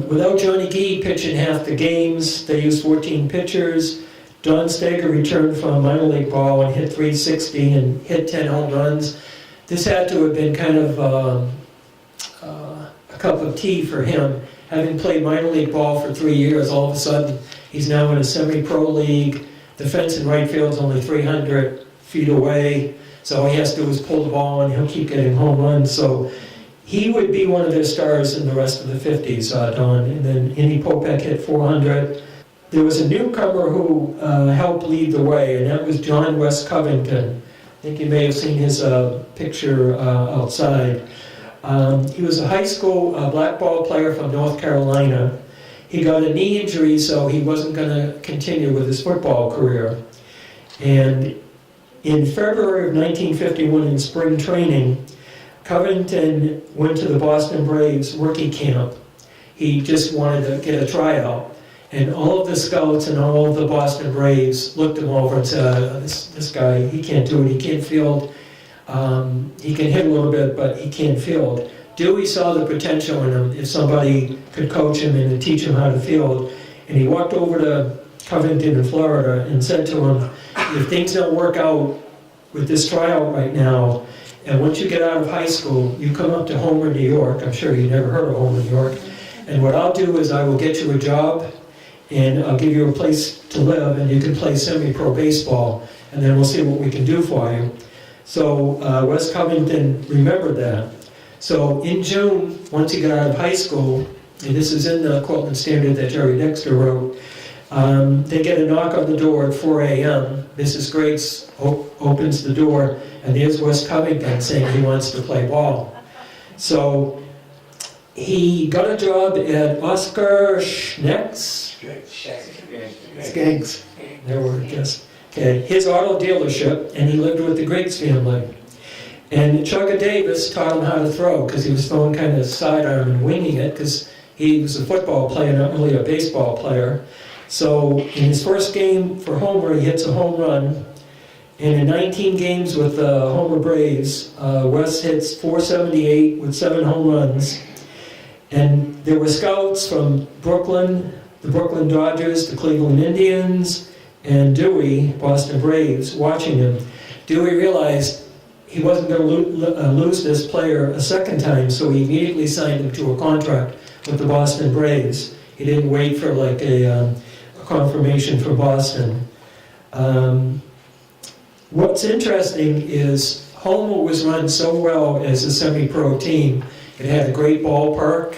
Without Johnny Gee pitching half the games, they used 14 pitchers. Don Steger returned from minor league ball and hit .360 and hit 10 home runs. This had to have been kind of a cup of tea for him. Having played minor league ball for 3 years, all of a sudden he's now in a semi-pro league. The fence in right field is only 300 feet away, so all he has to do is pull the ball and he'll keep getting home runs. So he would be one of their stars in the rest of the 50s, Don. And then Andy Popek hit 400. There was a newcomer who helped lead the way, and that was John West Covington. I think you may have seen his picture outside. He was a high school black ball player from North Carolina. He got a knee injury, so he wasn't going to continue with his football career. And in February of 1951, in spring training, Covington went to the Boston Braves rookie camp. He just wanted to get a tryout. And all of the scouts and all of the Boston Braves looked him over and said, this guy, he can't do it, he can't field. He can hit a little bit, but he can't field. Dewey saw the potential in him if somebody could coach him and teach him how to field. And he walked over to Covington in Florida and said to him, if things don't work out with this tryout right now, and once you get out of high school, you come up to Homer, New York. I'm sure you never heard of Homer, New York. And what I'll do is I will get you a job, and I'll give you a place to live, and you can play semi-pro baseball, and then we'll see what we can do for you. So Wes Covington remembered that. So in June, once he got out of high school, and this is in the Cortland Standard that Jerry Dexter wrote, they get a knock on the door at 4 a.m. Mrs. Griggs opens the door, and there's Wes Covington saying he wants to play ball. So he got a job at Oscar Schneck's. Skeggs. There were guess. Okay, his auto dealership, and he lived with the Griggs family. And Chugga Davis taught him how to throw, because he was throwing kind of sidearm and winging it, because he was a football player, not really a baseball player. So in his first game for Homer, he hits a home run. And in 19 games with the Homer Braves, Wes hits .478 with 7 home runs. And there were scouts from Brooklyn, the Brooklyn Dodgers, the Cleveland Indians, and Dewey, Boston Braves, watching him. Dewey realized he wasn't going to lose this player a second time, so he immediately signed him to a contract with the Boston Braves. He didn't wait for like a confirmation from Boston. What's interesting is Homer was run so well as a semi-pro team. It had a great ballpark.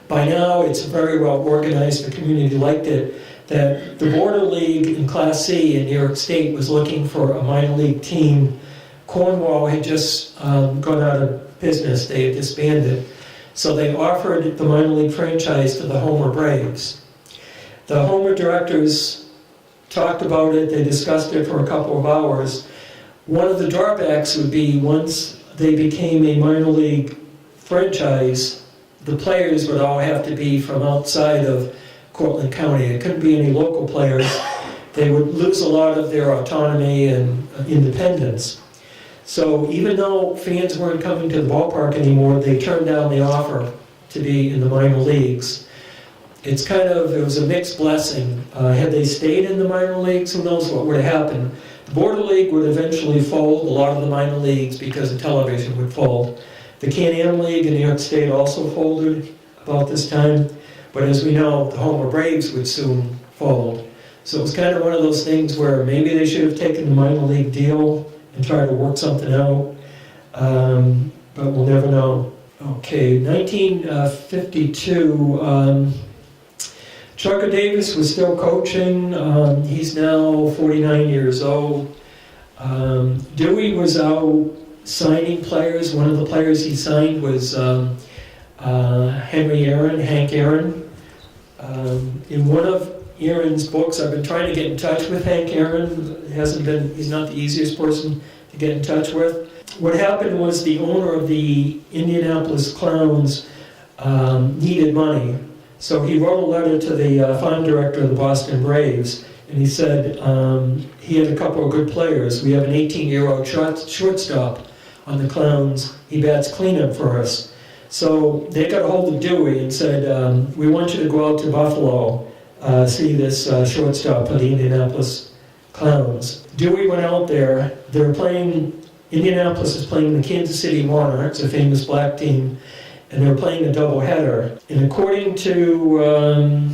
By now, it's very well organized. The community liked it. That the Border League in Class C in New York State was looking for a minor league team. Cornwall had just gone out of business. They had disbanded. So they offered the minor league franchise to the Homer Braves. The Homer directors talked about it. They discussed it for a couple of hours. One of the drawbacks would be once they became a minor league franchise, the players would all have to be from outside of Cortland County. It couldn't be any local players. They would lose a lot of their autonomy and independence. So even though fans weren't coming to the ballpark anymore, they turned down the offer to be in the minor leagues. It was a mixed blessing. Had they stayed in the minor leagues, who knows what would have happened. The Border League would eventually fold, a lot of the minor leagues, because the television would fold. The Can-Am League in New York State also folded about this time. But as we know, the Homer Braves would soon fold. So it was kind of one of those things where maybe they should have taken the minor league deal and tried to work something out, but we'll never know. Okay, 1952, Chuck Davis was still coaching. He's now 49 years old. Dewey was out signing players. One of the players he signed was Hank Aaron. In one of Aaron's books, I've been trying to get in touch with Hank Aaron. He's not the easiest person to get in touch with. What happened was the owner of the Indianapolis Clowns needed money. So he wrote a letter to the farm director of the Boston Braves, and he said he had a couple of good players. We have an 18-year-old shortstop on the Clowns. He bats cleanup for us. So they got a hold of Dewey and said, we want you to go out to Buffalo, see this shortstop of the Indianapolis Clowns. Dewey went out there. Indianapolis is playing the Kansas City Monarchs, a famous black team, and they were playing a doubleheader. And according to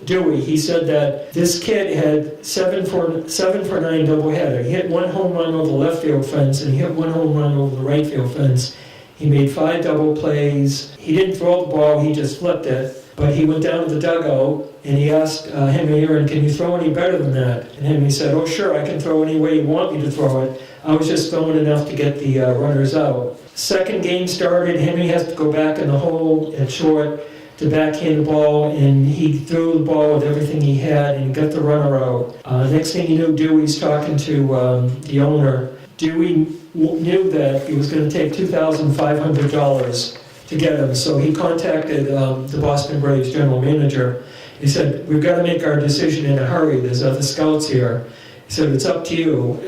Dewey, he said that this kid had 7 for 9 doubleheader. He hit 1 home run over the left field fence, and he hit 1 home run over the right field fence. He made 5 double plays. He didn't throw the ball, he just flipped it. But he went down to the dugout and he asked Henry Aaron, can you throw any better than that? And Henry said, oh sure, I can throw any way you want me to throw it. I was just throwing enough to get the runners out. Second game started, Henry has to go back in the hole at short to backhand the ball, and he threw the ball with everything he had and he got the runner out. Next thing you knew, Dewey's talking to the owner. Dewey knew that it was going to take $2,500 to get him, so he contacted the Boston Braves general manager. He said, we've got to make our decision in a hurry, there's other scouts here. He said, it's up to you.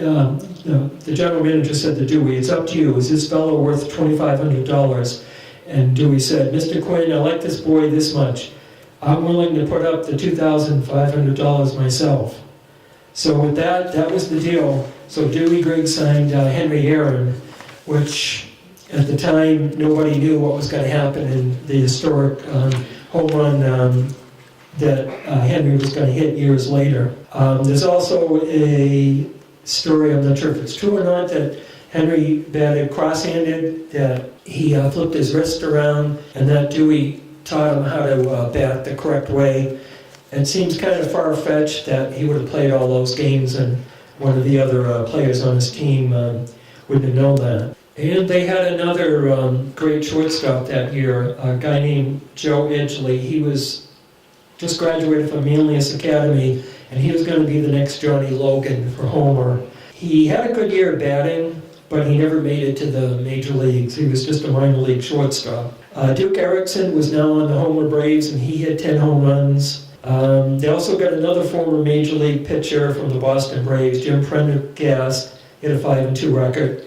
The general manager said to Dewey, it's up to you, is this fellow worth $2,500? And Dewey said, Mr. Quinn, I like this boy this much. I'm willing to put up the $2,500 myself. So with that was the deal. So Dewey Griggs signed Henry Aaron, which at the time nobody knew what was going to happen in the historic home run that Henry was going to hit years later. There's also a story, I'm not sure if it's true or not, that Henry batted cross-handed, that he flipped his wrist around, and that Dewey taught him how to bat the correct way. It seems kind of far-fetched that he would have played all those games and one of the other players on his team wouldn't have known that. And they had another great shortstop that year, a guy named Joe Edgley. He was just graduated from Manlius Academy, and he was going to be the next Johnny Logan for Homer. He had a good year at batting, but he never made it to the major leagues. He was just a minor league shortstop. Duke Erickson was now on the Homer Braves, and he hit 10 home runs. They also got another former major league pitcher from the Boston Braves, Jim Prendergast, hit a 5-2 record.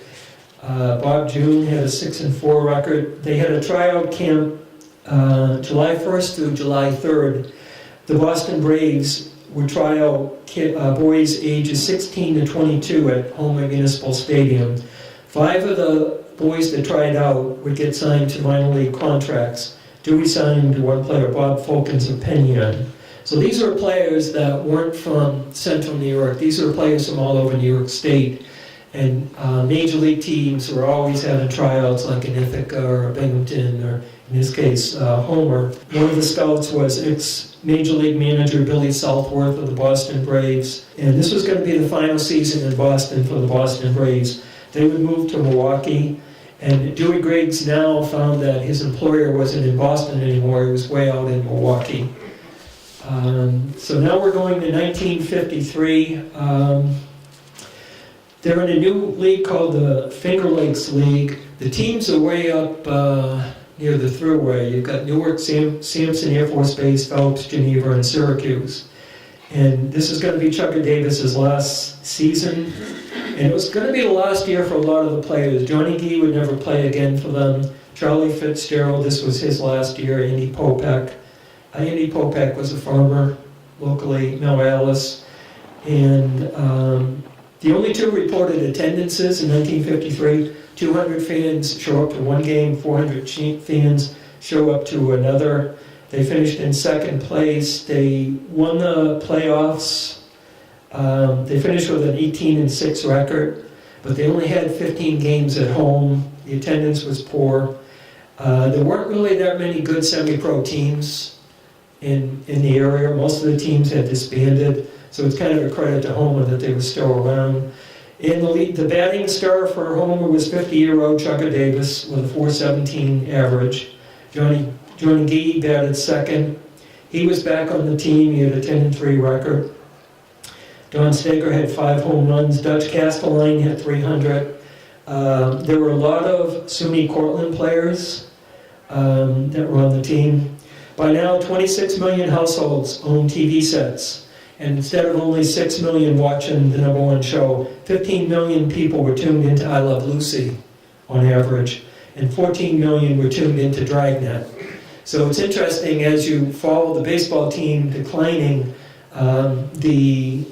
Bob June had a 6-4 record. They had a tryout camp July 1st through July 3rd. The Boston Braves would try out boys ages 16 to 22 at Homer Municipal Stadium. 5 of the boys that tried out would get signed to minor league contracts. Dewey signed one player, Bob Folkens of Penyon. So these are players that weren't from Central New York. These are players from all over New York State. And major league teams were always having tryouts like in Ithaca or Binghamton, or in this case, Homer. One of the scouts was ex-major league manager Billy Southworth of the Boston Braves. And this was going to be the final season in Boston for the Boston Braves. They would move to Milwaukee. And Dewey Griggs now found that his employer wasn't in Boston anymore. He was way out in Milwaukee. So now we're going to 1953. They're in a new league called the Finger Lakes League. The teams are way up near the Thruway. You've got Newark, Sampson Air Force Base, Phelps, Geneva, and Syracuse. And this is going to be Chuck Davis's last season. And it was going to be the last year for a lot of the players. Johnny Gee would never play again for them. Charlie Fitzgerald, this was his last year. Andy Popek. Andy Popek was a farmer locally, Mel Alice. And the only 2 reported attendances in 1953, 200 fans show up to one game, 400 fans show up to another. They finished in second place. They won the playoffs They finished with an 18-6 record, but they only had 15 games at home. The attendance was poor. There weren't really that many good semi-pro teams in the area. Most of the teams had disbanded, so it's kind of a credit to Homer that they were still around. In the batting star for Homer was 50-year-old Chugga Davis with a .417 average. Johnny Gee batted second. He was back on the team. He had a 10-3 record. Don Steger had 5 home runs. Dutch Castelline had 300. There were a lot of SUNY Cortland players that were on the team. By now, 26 million households own TV sets. And instead of only 6 million watching the #1 show, 15 million people were tuned into I Love Lucy on average, and 14 million were tuned into Dragnet. So it's interesting, as you follow the baseball team declining, the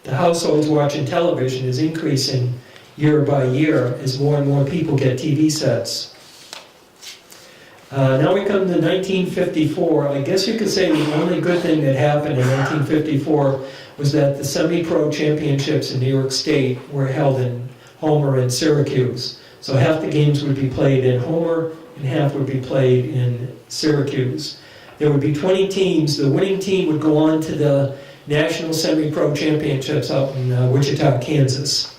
households watching television is increasing year by year as more and more people get TV sets. Now we come to 1954. I guess you could say the only good thing that happened in 1954 was that the semi-pro championships in New York State were held in Homer and Syracuse. So half the games would be played in Homer and half would be played in Syracuse. There would be 20 teams. The winning team would go on to the National Semi-Pro Championships out in Wichita, Kansas.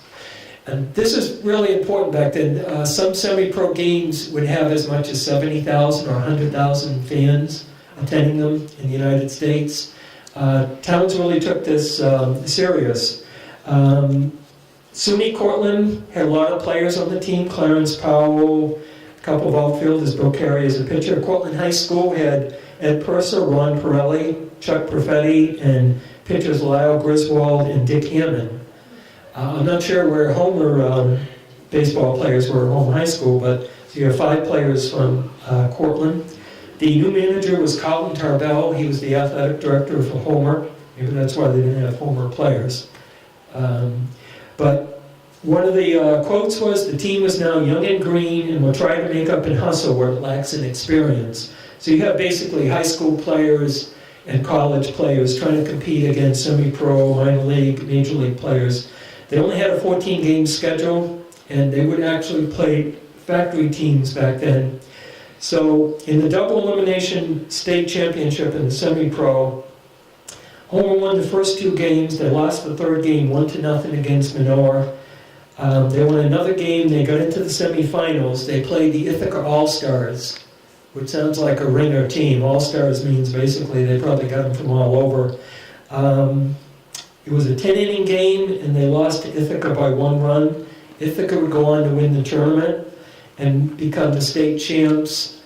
And this is really important back then. Some semi-pro games would have as much as 70,000 or 100,000 fans attending them in the United States. Towns really took this serious. SUNY Cortland had a lot of players on the team. Clarence Powell, a couple of outfielders, Bill Carey as a pitcher. Cortland High School had Ed Purser, Ron Pirelli, Chuck Perfetti, and pitchers Lyle Griswold and Dick Hammond. I'm not sure where Homer baseball players were at Home High School, but so you have 5 players from Cortland. The new manager was Colin Tarbell. He was the athletic director for Homer. Maybe that's why they didn't have Homer players. But one of the quotes was, "The team is now young and green and will try to make up and hustle where it lacks in experience." So you have basically high school players and college players trying to compete against semi-pro, minor league, major league players. They only had a 14-game schedule, and they would actually play factory teams back then. So in the double elimination state championship in the semi-pro, Homer won the first 2 games. They lost the 3rd game 1-0 against Manoa. They won another game. They got into the semifinals. They played the Ithaca All-Stars, which sounds like a ringer team. All-Stars means basically they probably got them from all over. It was a 10-inning game, and they lost to Ithaca by 1 run. Ithaca would go on to win the tournament and become the state champs.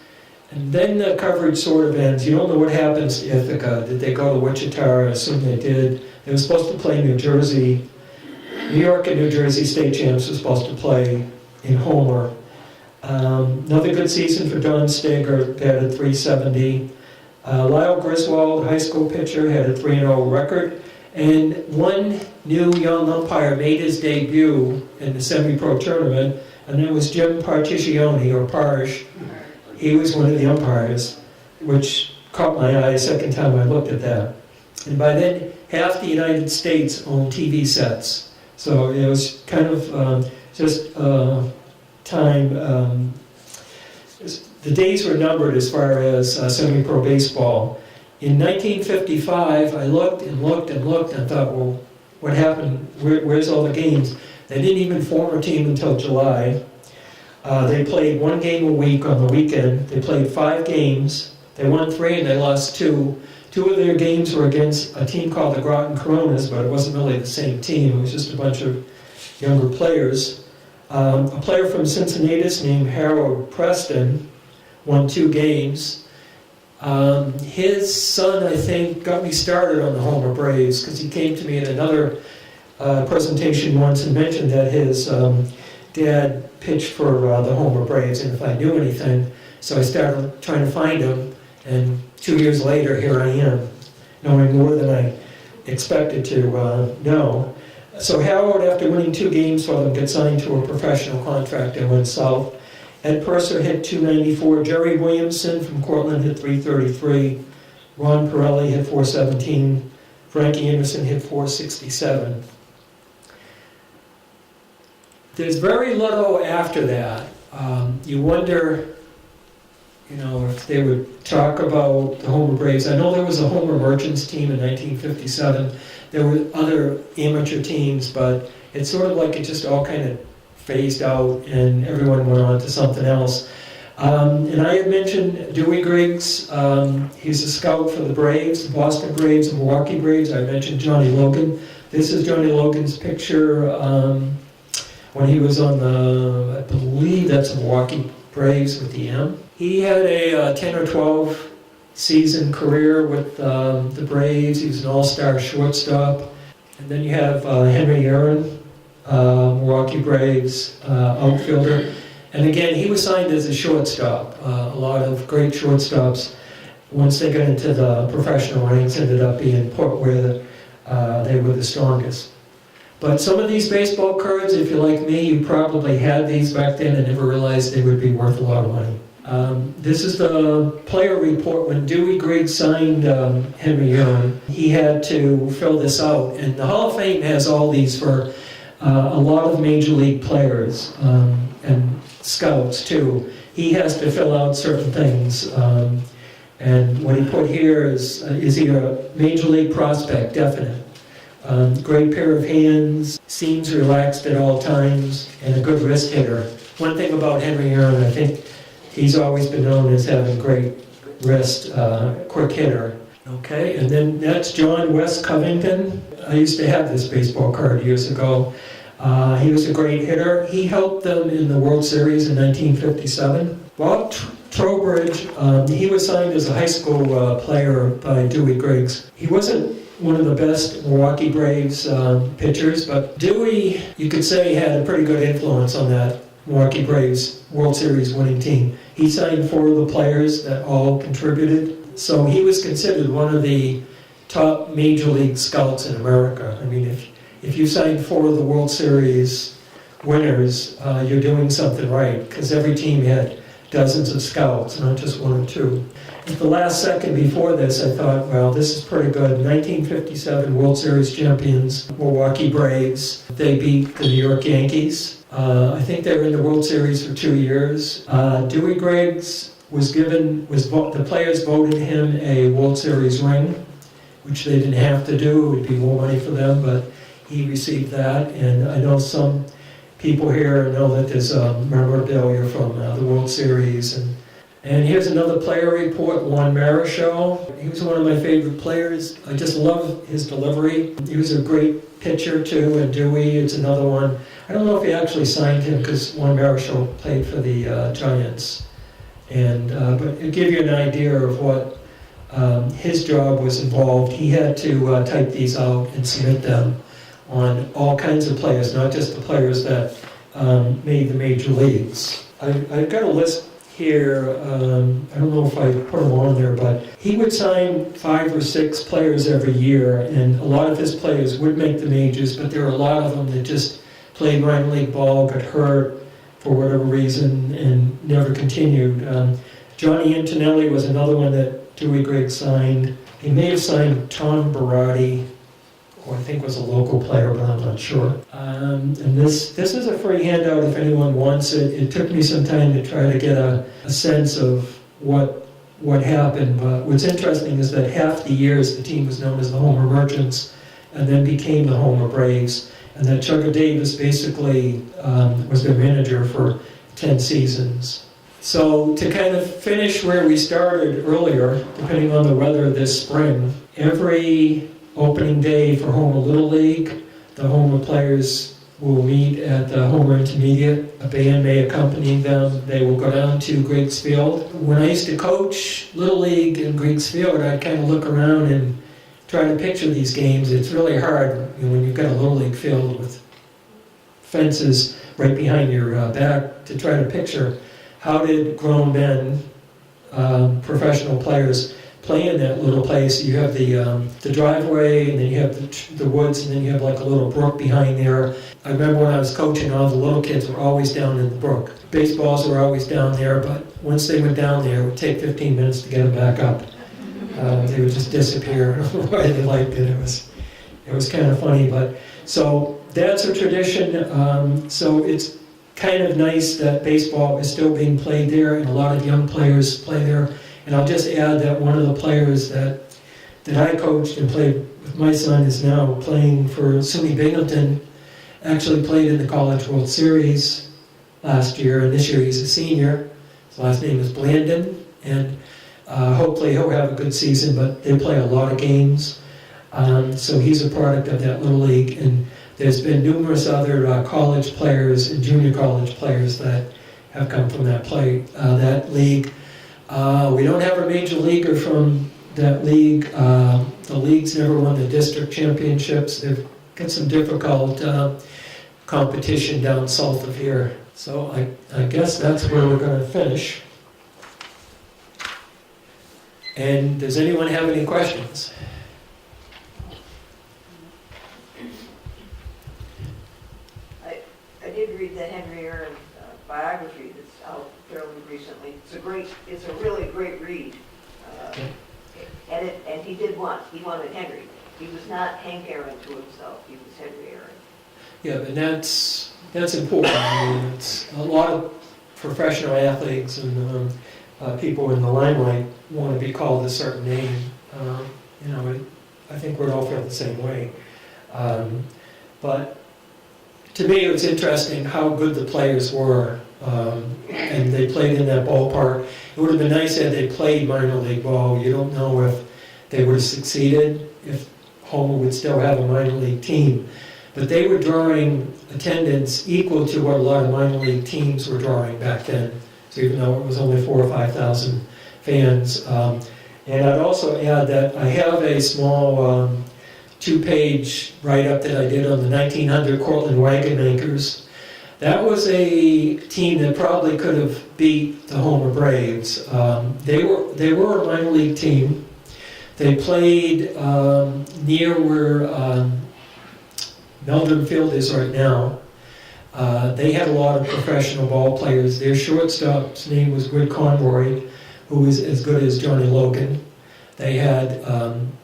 And then the coverage sort of ends. You don't know what happens to Ithaca. Did they go to Wichita? I assume they did. They were supposed to play New Jersey. New York and New Jersey state champs were supposed to play in Homer. Another good season for Don Steger, batted .370. Lyle Griswold, high school pitcher, had a 3-0 record. And one new young umpire made his debut in the semi-pro tournament, and that was Jim Particioni, or Parge. He was one of the umpires, which caught my eye the second time I looked at that. And by then, half the United States owned TV sets. So it was kind of just time. The days were numbered as far as semi-pro baseball. In 1955, I looked and looked and looked and thought, well, what happened? Where's all the games? They didn't even form a team until July. They played 1 game a week on the weekend. They played 5 games. They won 3 and they lost 2. 2 of their games were against a team called the Groton Coronas, but it wasn't really the same team. It was just a bunch of younger players. A player from Cincinnati named Harold Preston won 2 games. His son, I think, got me started on the Homer Braves because he came to me at another presentation once and mentioned that his dad pitched for the Homer Braves and if I knew anything. So I started trying to find him, and 2 years later, here I am, knowing more than I expected to know. So Harold, after winning 2 games for them, got signed to a professional contract and went south. Ed Purser hit .294. Jerry Williamson from Cortland hit .333. Ron Pirelli hit .417 Frankie Anderson hit .467. There's very little after that. You wonder, if they would talk about the Homer Braves. I know there was a Homer Merchants team in 1957. There were other amateur teams, but it's sort of like it just all kind of phased out and everyone went on to something else. And I had mentioned Dewey Griggs. He's a scout for the Braves, the Boston Braves and Milwaukee Braves. I mentioned Johnny Logan. This is Johnny Logan's picture when he was on I believe that's the Milwaukee Braves with the M. He had a 10 or 12 season career with the Braves. He was an all-star shortstop. And then you have Henry Aaron, Milwaukee Braves outfielder. And again, he was signed as a shortstop. A lot of great shortstops, once they got into the professional ranks, ended up being put where they were the strongest. But some of these baseball cards, if you're like me, you probably had these back then and never realized they would be worth a lot of money. This is the player report when Dewey Griggs signed Henry Aaron. He had to fill this out, and the Hall of Fame has all these for a lot of major league players and scouts too. He has to fill out certain things, and what he put here is he a major league prospect? Definite. Great pair of hands, seems relaxed at all times, and a good wrist hitter. One thing about Henry Aaron, I think he's always been known as having great wrist, quick hitter. Okay, and then that's John West Covington. I used to have this baseball card years ago. He was a great hitter. He helped them in the World Series in 1957. Bob Trowbridge, he was signed as a high school player by Dewey Griggs. He wasn't one of the best Milwaukee Braves pitchers, but Dewey, you could say, had a pretty good influence on that Milwaukee Braves World Series winning team. He signed 4 of the players that all contributed, so he was considered one of the top major league scouts in America. I mean, if you signed 4 of the World Series winners, you're doing something right, because every team had dozens of scouts, not just 1 or 2. At the last second before this, I thought, well, this is pretty good. 1957 World Series champions, Milwaukee Braves. They beat the New York Yankees. I think they were in the World Series for 2 years. Dewey Griggs the players voted him a World Series ring, which they didn't have to do. It would be more money for them, but he received that. And I know some people here know that there's memorabilia from the World Series. And here's another player report, Juan Marichal. He was one of my favorite players. I just love his delivery. He was a great pitcher too, and Dewey is another one. I don't know if he actually signed him because Juan Marichal played for the Giants. But it'll give you an idea of what his job was involved. He had to type these out and submit them on all kinds of players, not just the players that made the major leagues. I've got a list here, I don't know if I put them on there, but he would sign 5 or 6 players every year, and a lot of his players would make the majors, but there were a lot of them that just played minor league ball, got hurt for whatever reason, and never continued. Johnny Antonelli was another one that Dewey Griggs signed. He may have signed Tom Barati, who I think was a local player, but I'm not sure. And this is a free handout if anyone wants it. It took me some time to try to get a sense of what happened, but what's interesting is that half the years the team was known as the Homer Merchants and then became the Homer Braves, and that Chugga Davis basically was their manager for 10 seasons. So to kind of finish where we started earlier, depending on the weather this spring, every opening day for Homer Little League, the Homer players will meet at the Homer Intermediate. A band may accompany them. They will go down to Griggs Field. When I used to coach Little League in Griggs Field, I'd kind of look around and try to picture these games. It's really hard when you've got a Little League field with fences right behind your back to try to picture how did grown men, professional players, play in that little place. You have the driveway, and then you have the woods, and then you have like a little brook behind there. I remember when I was coaching, all the little kids were always down in the brook. Baseballs were always down there, but once they went down there, it would take 15 minutes to get them back up. They would just disappear. I don't know why they liked it. It was kind of funny, but so that's a tradition. So it's kind of nice that baseball is still being played there, and a lot of young players play there. And I'll just add that one of the players that I coached and played with my son is now playing for SUNY Binghamton. Actually played in the College World Series last year, and this year he's a senior. His last name is Blandon, and hopefully he'll have a good season, but they play a lot of games. So he's a product of that little league, and there's been numerous other college players and junior college players that have come from that league. We don't have a major leaguer from that league. The league's never won the district championships. They've got some difficult competition down south of here. So I guess that's where we're going to finish. And does anyone have any questions? I did read the Henry Aaron biography that's out fairly recently. It's a really great read. And he did want, he wanted Henry. He was not Hank Aaron to himself, he was Henry Aaron. Yeah, and that's important. I mean, it's a lot of professional athletes and people in the limelight want to be called a certain name. I think we'd all feel the same way. But to me, it was interesting how good the players were, and they played in that ballpark. It would have been nice had they played minor league ball. You don't know if they would have succeeded, if Homer would still have a minor league team. But they were drawing attendance equal to what a lot of minor league teams were drawing back then. So even though it was only 4,000 or 5,000 fans. And I'd also add that I have a small 2-page write-up that I did on the 1900 Cortland Wagon Makers. That was a team that probably could have beat the Homer Braves. They were a minor league team. They played near where Meldrum Field is right now. They had a lot of professional ball players. Their shortstop's name was Grid Conroy, who was as good as Johnny Logan. They had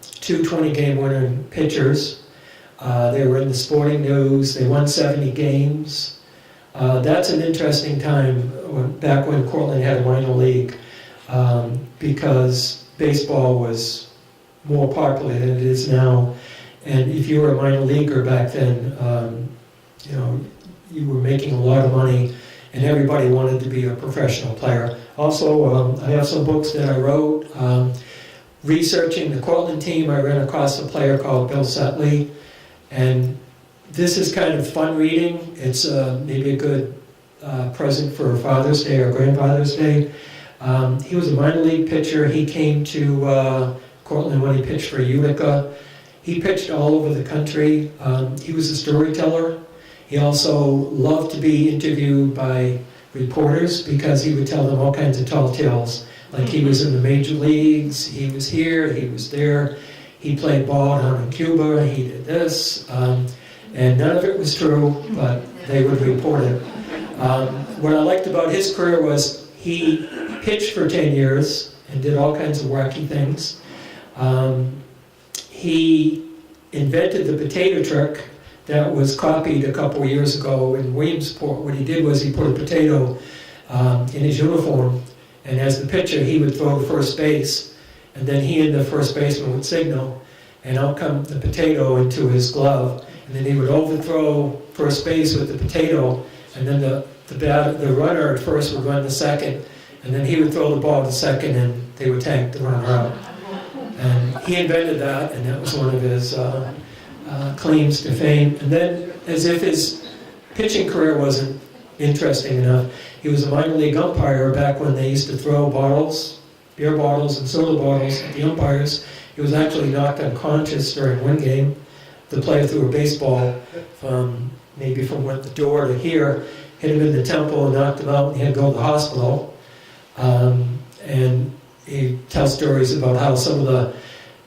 2 20-game winning pitchers. They were in the Sporting News. They won 70 games. That's an interesting time, back when Cortland had a minor league, because baseball was more popular than it is now. And if you were a minor leaguer back then, you were making a lot of money, and everybody wanted to be a professional player. Also, I have some books that I wrote. Researching the Cortland team, I ran across a player called Bill Sutley, and this is kind of fun reading. It's maybe a good present for Father's Day or Grandfather's Day. He was a minor league pitcher. He came to Cortland when he pitched for Utica. He pitched all over the country. He was a storyteller. He also loved to be interviewed by reporters because he would tell them all kinds of tall tales. Like he was in the major leagues, he was here, he was there, he played ball down in Cuba, he did this, and none of it was true, but they would report it. What I liked about his career was he pitched for 10 years and did all kinds of wacky things. He invented the potato trick that was copied a couple of years ago in Williamsport. What he did was he put a potato in his uniform, and as the pitcher, he would throw to first base, and then he and the first baseman would signal, and out come the potato into his glove, and then he would overthrow first base with the potato, and then the runner at first would run to second, and then he would throw the ball to second, and they would tag the runner out. And he invented that, and that was one of his claims to fame. And then, as if his pitching career wasn't interesting enough, he was a minor league umpire back when they used to throw bottles, beer bottles and soda bottles at the umpires. He was actually knocked unconscious during one game. The player threw a baseball from the door to here, hit him in the temple and knocked him out, and he had to go to the hospital. And he tells stories about how some of the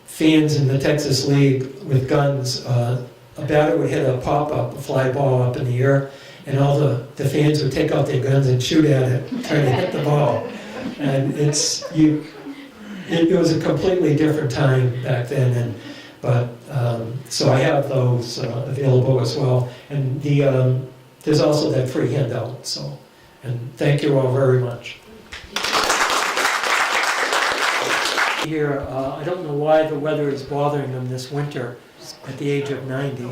fans in the Texas League with guns, a batter would hit a pop-up, a fly ball up in the air, and all the fans would take out their guns and shoot at it, trying to hit the ball. And It was a completely different time back then, so I have those available as well. And there's also that free handout, so, and thank you all very much. Here, I don't know why the weather is bothering them this winter at the age of 90.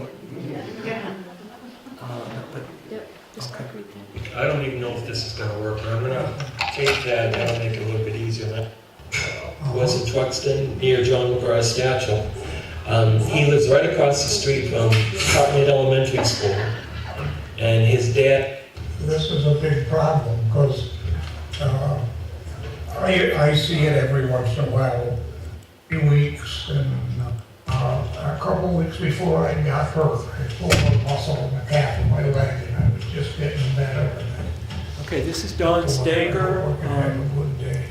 But, okay. I don't even know if this is gonna work, but I'm gonna take that, that'll make it a little bit easier. Was in Truxton, near John McGraw's statue. He lives right across the street from Hartnett Elementary School. And his dad... This is a big problem, because I see it every once in a while, a few weeks, and a couple of weeks before I got hurt, I pulled a muscle in the calf of my leg, and I was just getting better. Okay, this is Don Stager.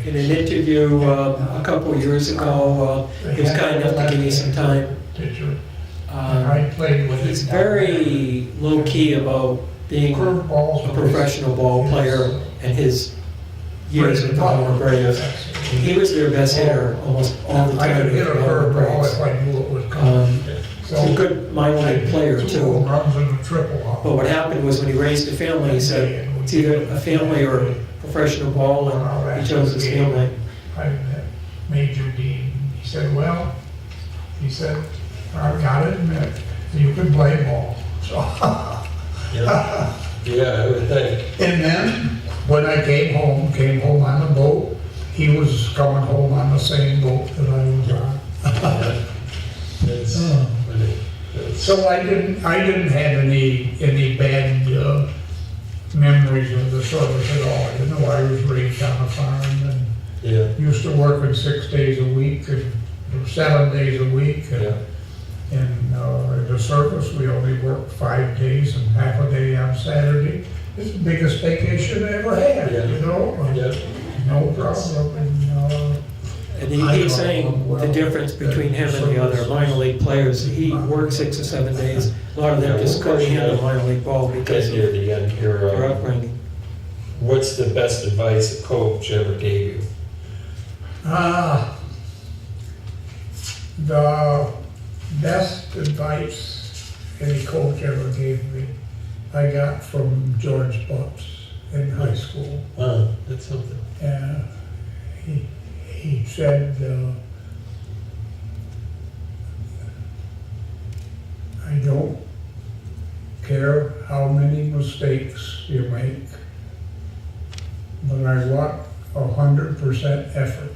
In an interview a couple of years ago, he was kind enough to give me some time. He's very low-key about being a professional ball player and his years with the Homer Braves. He was their best hitter almost all the time. I could hit a curveball if I knew it was coming. He's a good minor league player too. But what happened was when he raised a family, he said it's either a family or a professional ball, and he chose his family. I met Major Dean. He said, well, I've got to admit, you can play ball. So Yeah, I would think. And then, when I came home on the boat, he was coming home on the same boat that I was on. So I didn't have any bad memories of the service at all. You know, I was raised on a farm and used to work 6 days a week and 7 days a week. And the service, we only worked 5 days and half a day on Saturday. It's the biggest vacation I ever had, you know? No problem. And he keeps saying the difference between him and the other minor league players. He worked 6 or 7 days. A lot of them just couldn't handle minor league ball because of their upbringing. What's the best advice a coach ever gave you? The best advice any coach ever gave me, I got from George Butts in high school. That's something. He said, I don't care how many mistakes you make, but I want 100% effort.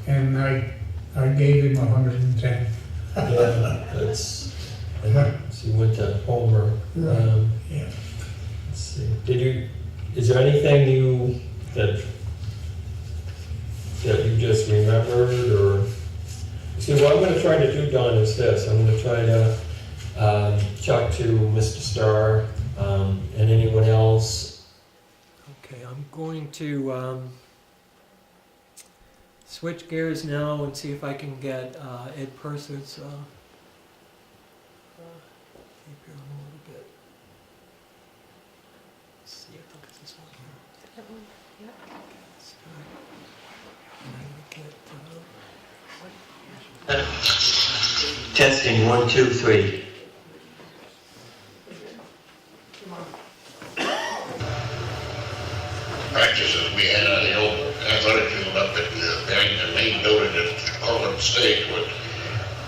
And I gave him 110. That's. So you went to Homer. Yeah. Let's see. Is there anything that you just remembered, or? See, what I'm going to try to do, Don, is this. I'm going to try to talk to Mr. Starr and anyone else. Okay, I'm going to switch gears now and see if I can get Ed Purser's paper a little bit. Let's see, I think it's this one here. That one? Yeah. Okay, let's do it. And I get, Testing 1, 2, 3. Practices we had on the old athletic field up at the main building at Cortland State with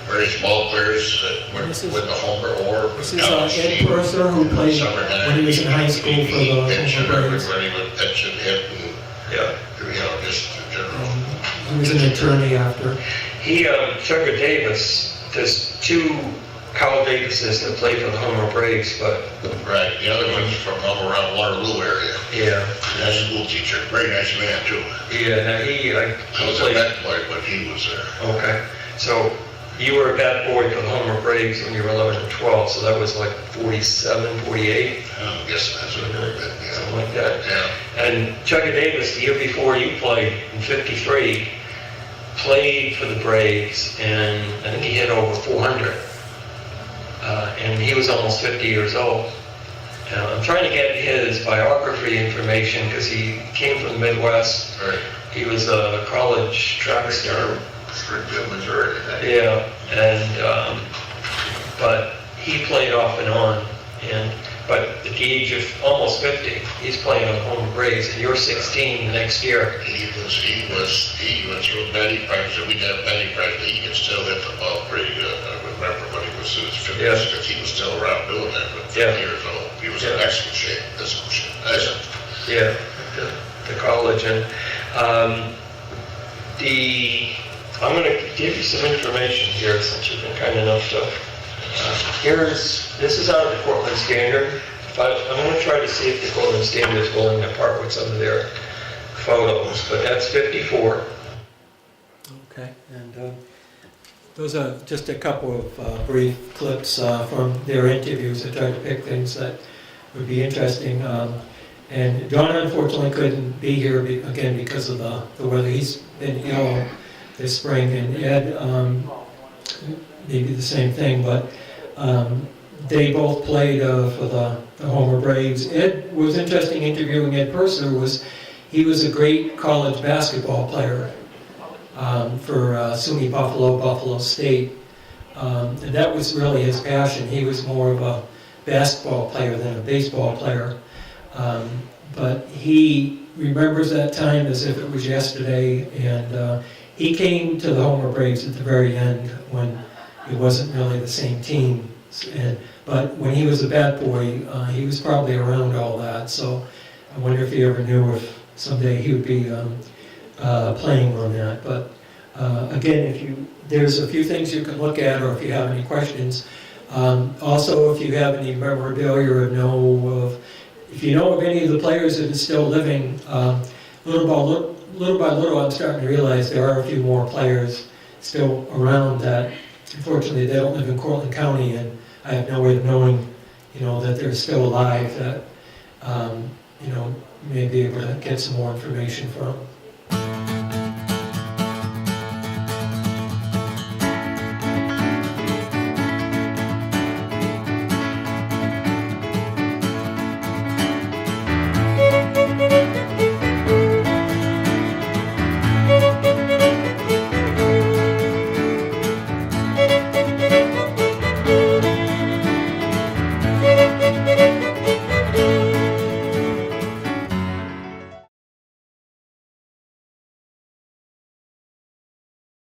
various ball players that were with the Homer or this is Ed Purser, who played when he was in high school for the Homer Braves. Everybody would pitch and hit and, you know, just in general. He was an attorney after. Chuck Davis, there's 2 Kyle Davises that played for the Homer Braves, but... Right, the other one's from all around Waterloo area. Yeah. That's a school teacher, very nice man too. Yeah, now he was a vet boy, but he was there. Okay, so you were a bat boy for the Homer Braves when you were 11 or 12, so that was like 47, 48? I guess that's what it would have been, yeah. Something like that. Yeah. And Chuck Davis, the year before you played, in 53, played for the Braves, and I think he hit over 400. And he was almost 50 years old. I'm trying to get his biography information because he came from the Midwest. Right. He was a college track star. Springfield, Missouri. Yeah, and but he played off and on, but at the age of almost 50, he's playing on home Braves, and you're 16 the next year. He went through batting practice, and we'd have batting practice. He could still hit the ball pretty good. I remember when he was in his 50s, Yeah. because he was still around doing that, but 50 Yeah. years old. He was in Yeah. excellent shape, physical shape. Excellent. Yeah, the college, and I'm going to give you some information here since you've been kind enough to. This is out of the Portland Standard, but I'm going to try to see if the Portland Standard is willing to part with some of their photos. But that's 54. Okay, and those are just a couple of brief clips from their interviews. I tried to pick things that would be interesting. And John unfortunately couldn't be here again because of the weather. He's been ill this spring, and Ed, maybe the same thing, but they both played for the Homer Braves. Ed was interesting interviewing Ed Purser. He was a great college basketball player for SUNY Buffalo State. And that was really his passion. He was more of a basketball player than a baseball player. But he remembers that time as if it was yesterday, and he came to the Homer Braves at the very end when it wasn't really the same team. But when he was a bat boy, he was probably around all that. So I wonder if he ever knew if someday he would be playing on that. But again, there's a few things you can look at, or if you have any questions. Also, if you have any memorabilia or if you know of any of the players that are still living, little by little, I'm starting to realize there are a few more players still around that, unfortunately, they don't live in Cortland County, and I have no way of knowing, that they're still alive, that, may be able to get some more information from.